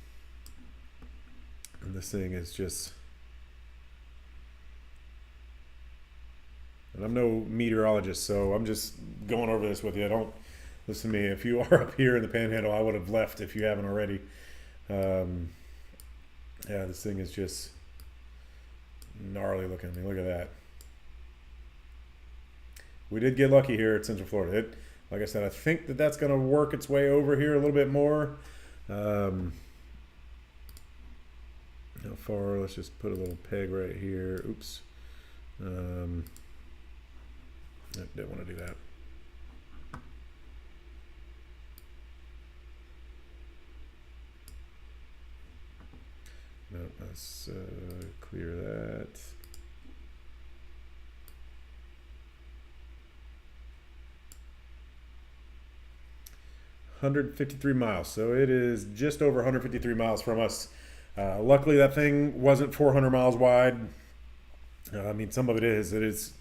[SPEAKER 1] this thing is just, and I'm no meteorologist, so I'm just going over this with you. Don't listen to me. If you are up here in the Panhandle, I would have left if you haven't already. Yeah, this thing is just gnarly looking. I mean, look at that. We did get lucky here at Central Florida. Like I said, I think that that's going to work its way over here a little bit more. How far? Let's just put a little peg right here. Oops. I didn't want to do that. No, let's clear that. $153 miles. So it is just over 153 miles from us. Luckily, that thing wasn't 400 miles wide. I mean, some of it is. It is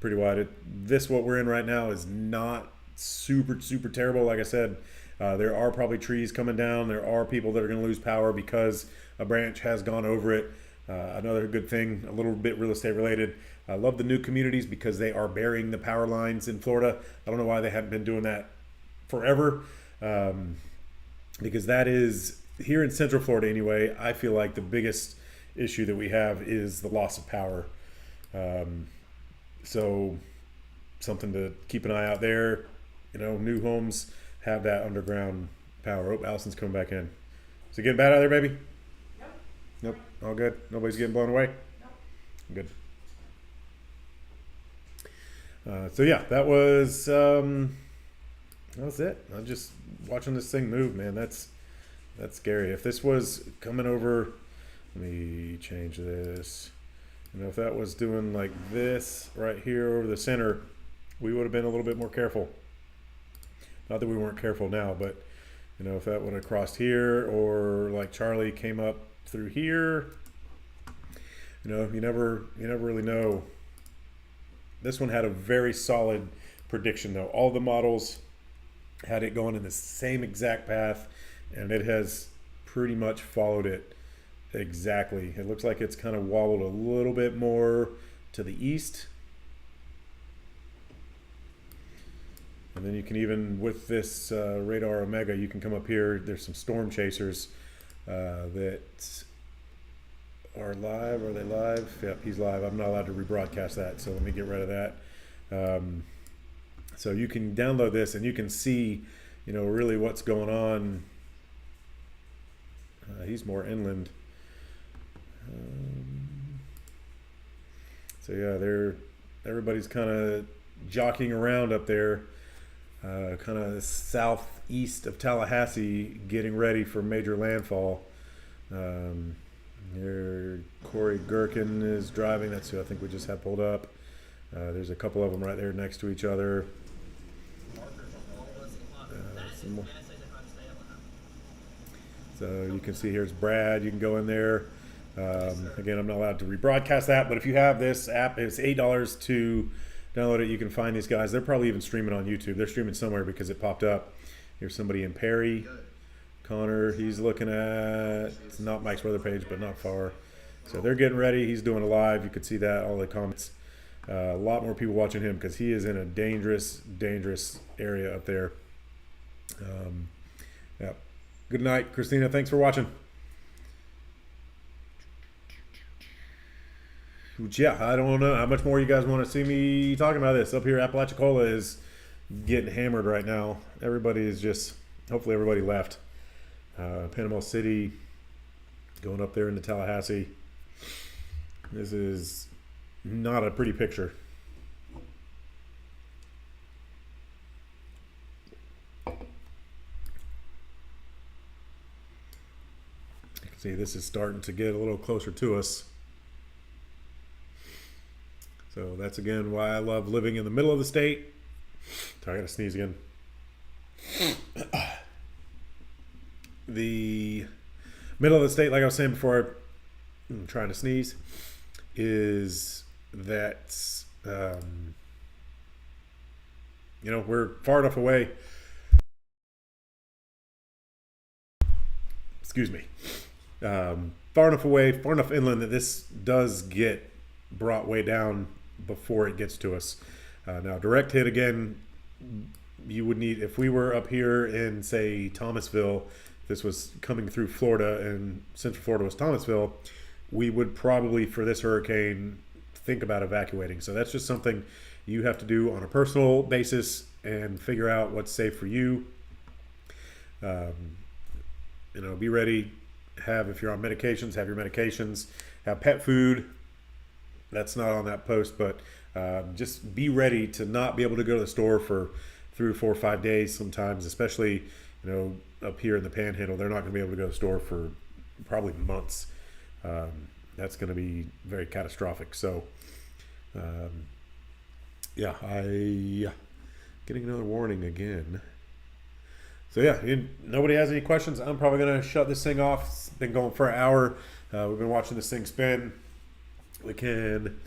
[SPEAKER 1] pretty wide. This, what we're in right now, is not super, super terrible. Like I said, there are probably trees coming down. There are people that are going to lose power because a branch has gone over it. Another good thing, a little bit real estate related. I love the new communities because they are burying the power lines in Florida. I don't know why they haven't been doing that forever. Because that is, here in Central Florida anyway, I feel like the biggest issue that we have is the loss of power. So something to keep an eye out there. You know, new homes have that underground power. Oh, Allison's coming back in. Is it getting bad out there, baby?
[SPEAKER 2] Nope.
[SPEAKER 1] Nope. All good? Nobody's getting blown away?
[SPEAKER 2] Nope.
[SPEAKER 1] Good. So yeah, that was it. I'm just watching this thing move, man. That's scary. If this was coming over, let me change this. You know, if that was doing like this right here over the center, we would have been a little bit more careful. Not that we weren't careful now, but you know, if that would have crossed here, or like Charlie came up through here, you know, you never really know. This one had a very solid prediction though. All the models had it going in the same exact path, and it has pretty much followed it exactly. It looks like it's kind of wobbled a little bit more to the east. And then you can even, with this radar Omega, you can come up here. There's some storm chasers that are live. Are they live? Yep, he's live. I'm not allowed to rebroadcast that, so let me get rid of that. So you can download this and you can see, really what's going on. He's more inland. So yeah, everybody's kind of jockeying around up there, kind of southeast of Tallahassee, getting ready for major landfall. Here, Corey Gherkin is driving. That's who I think we just had pulled up. There's a couple of them right there next to each other. Some more. So you can see here's Brad. You can go in there. Again, I'm not allowed to rebroadcast that, but if you have this app, it's $8 to download it. You can find these guys. They're probably even streaming on YouTube. They're streaming somewhere because it popped up. Here's somebody in Perry. Connor, he's looking at, it's not Mike's weather page, but not far. So they're getting ready. He's doing a live. You could see that, all the comments. A lot more people watching him because he is in a dangerous, dangerous area up there. Yeah. Good night, Christina. Thanks for watching. Yeah, I don't know how much more you guys want to see me talking about this. Up here, Apalachicola is getting hammered right now. Everybody is just, hopefully everybody left. Panama City, going up there into Tallahassee. This is not a pretty picture. You can see this is starting to get a little closer to us. So that's again why I love living in the middle of the state. So I gotta sneeze again. The middle of the state, like I was saying before, I'm trying to sneeze, is that we're far enough away. Excuse me. Far enough away, far enough inland that this does get brought way down before it gets to us. Now, direct hit again, you would need, if we were up here in, say, Thomasville, this was coming through Florida and Central Florida was Thomasville, we would probably, for this hurricane, think about evacuating. So that's just something you have to do on a personal basis and figure out what's safe for you. Be ready. If you're on medications, have your medications. Have pet food. That's not on that post, but just be ready to not be able to go to the store for 3 or 4 or 5 days sometimes, especially, up here in the Panhandle. They're not going to be able to go to the store for probably months. That's going to be very catastrophic. So, getting another warning again. So nobody has any questions. I'm probably going to shut this thing off. It's been going for an hour. We've been watching this thing spin. We can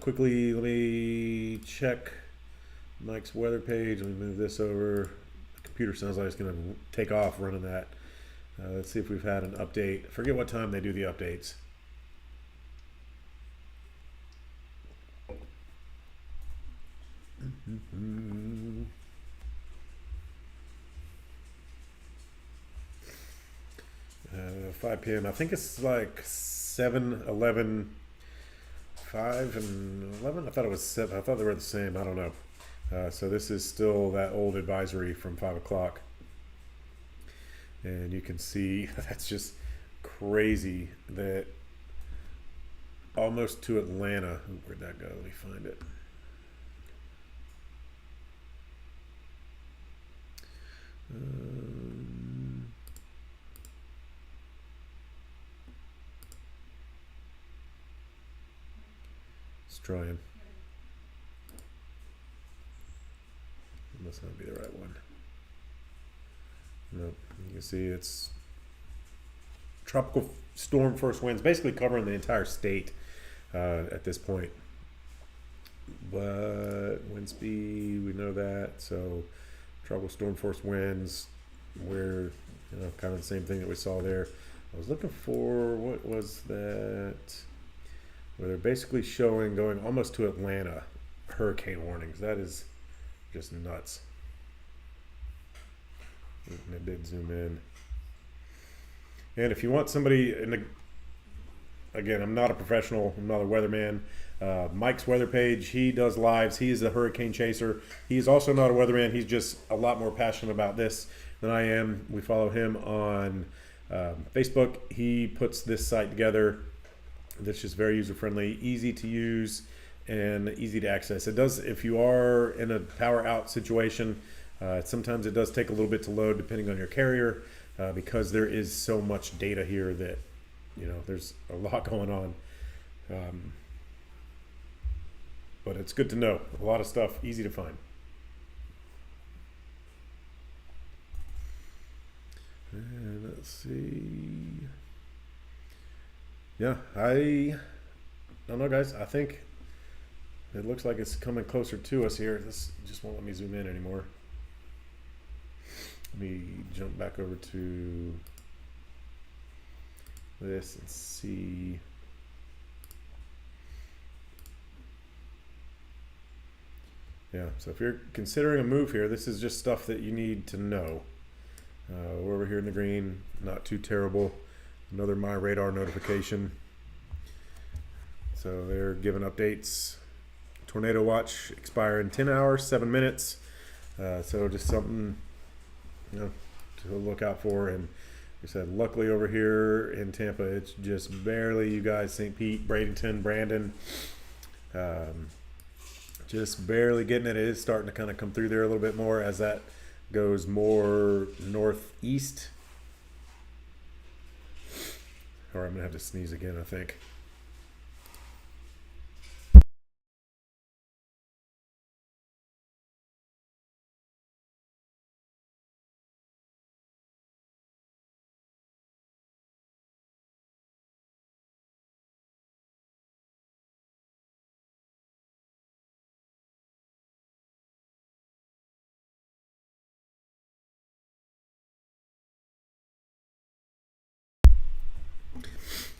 [SPEAKER 1] quickly, let me check Mike's weather page. Let me move this over. The computer sounds like it's going to take off running that. Let's see if we've had an update. I forget what time they do the updates. Mm-hmm. 5 p.m. I think it's like 7, 11, 5, and 11. I thought it was 7. I thought they were the same. I don't know. So this is still that old advisory from 5 o'clock. And you can see that's just crazy that almost to Atlanta. Where'd that go? Let me find it. Let's try him. It must not be the right one. Nope. You can see it's tropical storm force winds, basically covering the entire state at this point. But wind speed, we know that. So tropical storm force winds, we're kind of the same thing that we saw there. I was looking for, what was that? Where they're basically showing going almost to Atlanta hurricane warnings. That is just nuts. And it did zoom in. And if you want somebody in again, I'm not a professional. I'm not a weatherman. Mike's weather page, he does lives. He is a hurricane chaser. He's also not a weatherman. He's just a lot more passionate about this than I am. We follow him on Facebook. He puts this site together that's just very user friendly, easy to use, and easy to access. It does, if you are in a power out situation, sometimes it does take a little bit to load depending on your carrier, because there is so much data here that, there's a lot going on. But it's good to know. A lot of stuff, easy to find. And let's see. Yeah, I don't know, guys. I think it looks like it's coming closer to us here. This just won't let me zoom in anymore. Let me jump back over to this and see. Yeah, so if you're considering a move here, this is just stuff that you need to know. We're over here in the green, not too terrible. Another My Radar notification. So they're giving updates. Tornado watch expire in 10 hours, 7 minutes. So just something, to look out for. And like I said, luckily over here in Tampa, it's just barely, you guys, St. Pete, Bradenton, Brandon, just barely getting it. It is starting to kind of come through there a little bit more as that goes more northeast. Or I'm gonna have to sneeze again, I think.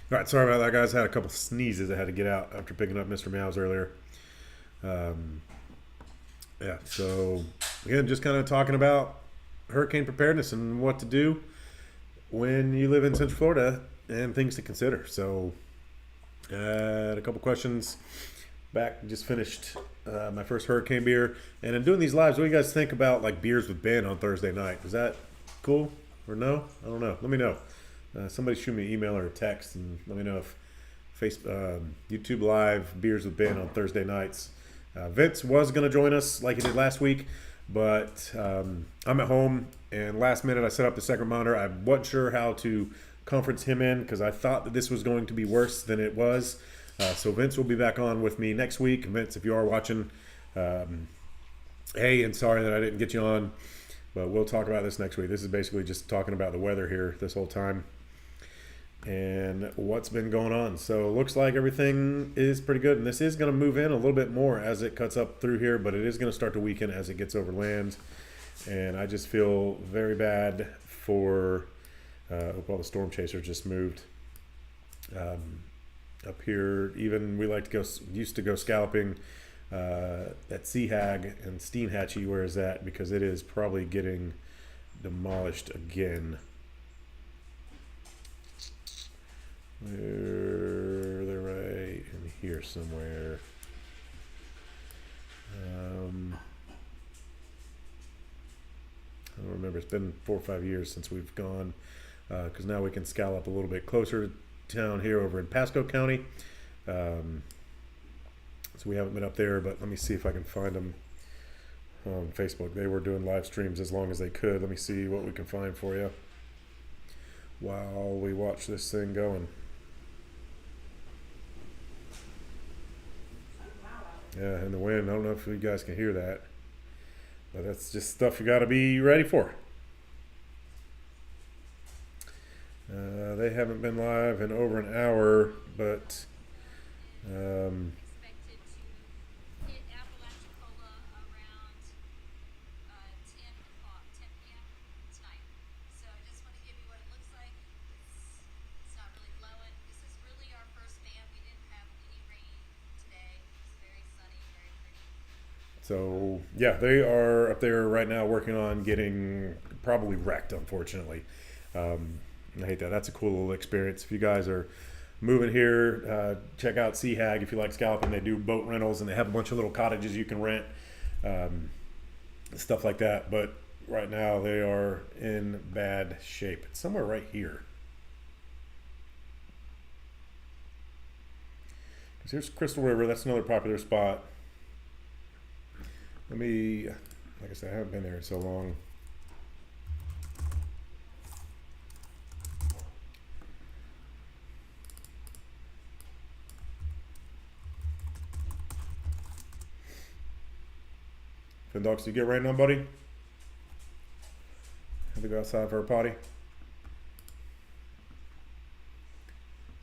[SPEAKER 1] All right, sorry about that, guys. I had a couple sneezes I had to get out after picking up Mr. Meows earlier. Yeah, so again, just kind of talking about hurricane preparedness and what to do when you live in Central Florida and things to consider. So, a couple questions. Just finished my first hurricane beer, and in doing these lives, what do you guys think about like beers with Ben on Thursday night? Is that cool or no? I don't know. Let me know. Somebody shoot me an email or a text and let me know if YouTube Live beers with Ben on Thursday nights. Vince was going to join us like he did last week, but I'm at home, and last minute I set up the second monitor. I wasn't sure how to conference him in because I thought that this was going to be worse than it was. So Vince will be back on with me next week. Vince, if you are watching, hey, and sorry that I didn't get you on, but we'll talk about this next week. This is basically just talking about the weather here this whole time and what's been going on. So it looks like everything is pretty good, and this is going to move in a little bit more as it cuts up through here, but it is going to start to weaken as it gets over land. And I just feel very bad for all the storm chasers just moved up here. Even we used to go scalloping at Sea Hag and Steenhatchee, where is that, because it is probably getting demolished again. They're right in here somewhere. I don't remember. It's been 4 or 5 years since we've gone, because now we can scallop a little bit closer to town here over in Pasco County. So we haven't been up there, but let me see if I can find them on Facebook. They were doing live streams as long as they could. Let me see what we can find for you while we watch this thing going. Yeah, and the wind, I don't know if you guys can hear that, but that's just stuff you got to be ready for. They haven't been live in over an hour, but so yeah, they are up there right now working on getting probably wrecked, unfortunately. I hate that. That's a cool little experience. If you guys are moving here, check out Seahag if you like scalping. They do boat rentals and they have a bunch of little cottages you can rent, stuff like that. But right now they are in bad shape. It's somewhere right here. Here's Crystal River. That's another popular spot. Let me, like I said, I haven't been there in so long. Dogs, do you get rain on, buddy? Have to go outside for a potty.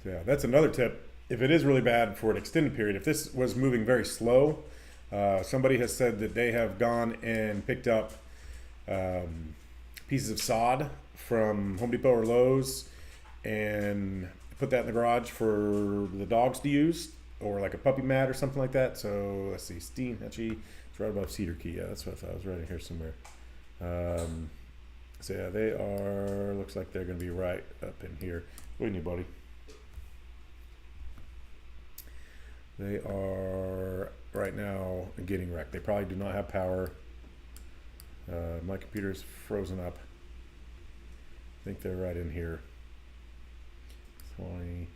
[SPEAKER 1] So yeah, that's another tip. If it is really bad for an extended period, if this was moving very slow, somebody has said that they have gone and picked up pieces of sod from Home Depot or Lowe's and put that in the garage for the dogs to use, or like a puppy mat or something like that. So let's see, Steen, actually, it's right above Cedar Key. Yeah, that's what I thought. I was right in here somewhere. So yeah, they are, looks like they're going to be right up in here. What do you need, buddy? They are right now getting wrecked. They probably do not have power. My computer is frozen up. I think they're right in here. 20,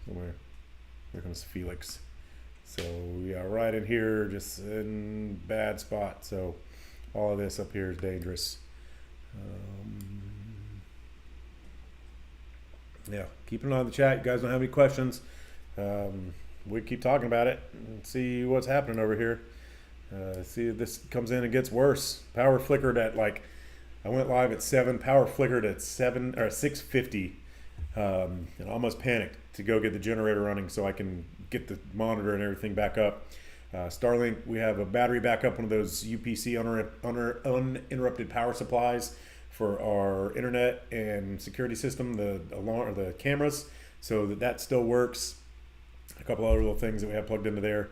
[SPEAKER 1] somewhere. Here comes Felix. So yeah, right in here, just in bad spot. So all of this up here is dangerous. Yeah, keep an eye on the chat. You guys don't have any questions. We keep talking about it and see what's happening over here. See if this comes in and gets worse. Power flickered at like, I went live at 7. Power flickered at 6:50. And I almost panicked to go get the generator running so I can get the monitor and everything back up. Starlink, we have a battery backup, one of those UPC uninterrupted power supplies for our internet and security system, the alarm or the cameras, so that still works. A couple other little things that we have plugged into there.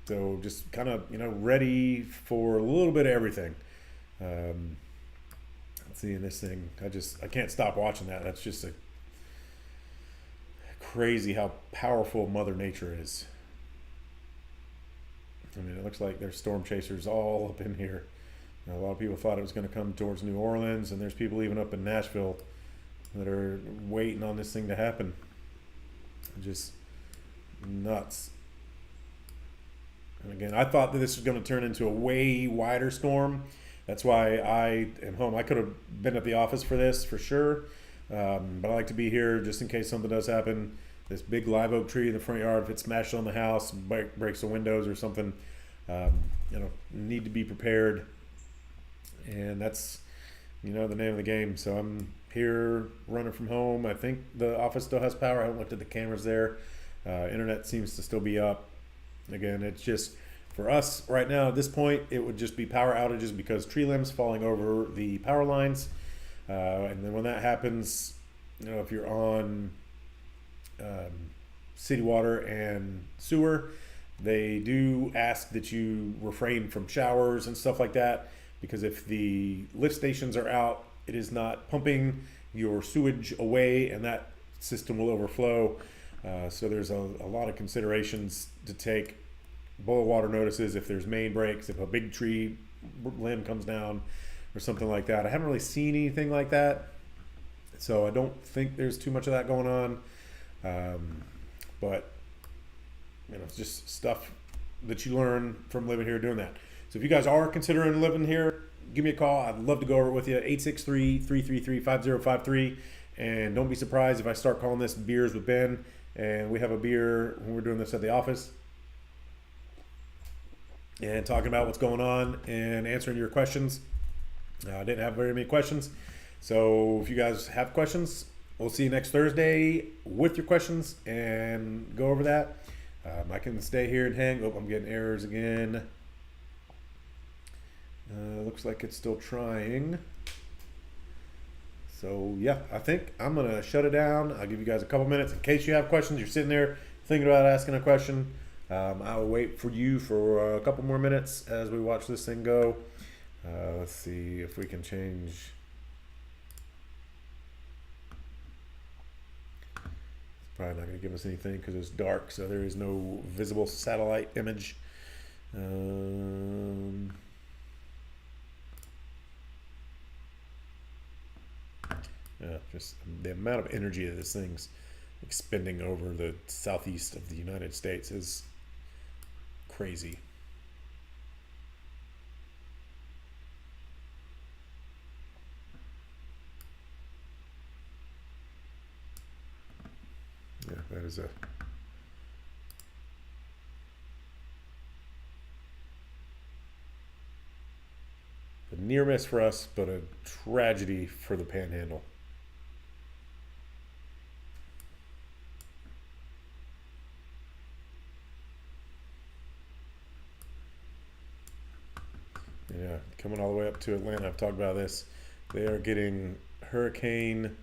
[SPEAKER 1] So just kind of, ready for a little bit of everything. Seeing this thing, I can't stop watching that. That's just a crazy how powerful Mother Nature is. I mean, it looks like there's storm chasers all up in here. A lot of people thought it was going to come towards New Orleans, and there's people even up in Nashville that are waiting on this thing to happen. Just nuts. And again, I thought that this was going to turn into a way wider storm. That's why I am home. I could have been at the office for this for sure, but I like to be here just in case something does happen. This big live oak tree in the front yard, if it smashes on the house, breaks the windows or something, need to be prepared. And that's, the name of the game. So I'm here running from home. I think the office still has power. I haven't looked at the cameras there. Internet seems to still be up. Again, it's just, for us right now at this point, it would just be power outages because tree limbs falling over the power lines. And then when that happens, if you're on city water and sewer, they do ask that you refrain from showers and stuff like that, because if the lift stations are out, it is not pumping your sewage away and that system will overflow. So there's a lot of considerations to take. Boil water notices if there's main breaks, if a big tree limb comes down or something like that. I haven't really seen anything like that, so I don't think there's too much of that going on. But it's just stuff that you learn from living here doing that. So if you guys are considering living here, give me a call. I'd love to go over it with you. 863-333-5053. And don't be surprised if I start calling this Beers with Ben, and we have a beer when we're doing this at the office and talking about what's going on and answering your questions. I didn't have very many questions, so if you guys have questions, we'll see you next Thursday with your questions and go over that. I can stay here and hang. Oh, I'm getting errors again. Looks like it's still trying. So yeah, I think I'm gonna shut it down. I'll give you guys a couple minutes in case you have questions. You're sitting there thinking about asking a question. I'll wait for you for a couple more minutes as we watch this thing go. Let's see if we can change. probably not going to give us anything because it's dark, so there is no visible satellite image. Yeah, just the amount of energy that this thing's expending over the southeast of the United States is crazy. Yeah, that is a near miss for us, but a tragedy for the Panhandle. Yeah, coming all the way up to Atlanta. I've talked about this. They are getting hurricane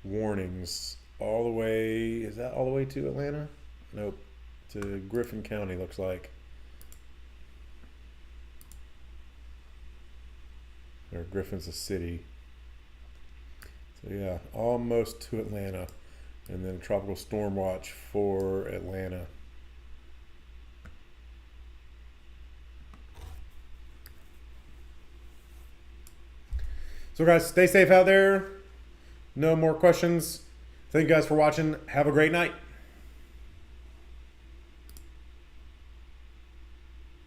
[SPEAKER 1] warnings all the way. Is that all the way to Atlanta? Nope. To Griffin County, looks like. Or Griffin's a city. So yeah, almost to Atlanta. And then a tropical storm watch for Atlanta. So guys, stay safe out there. No more questions. Thank you guys for watching. Have a great night.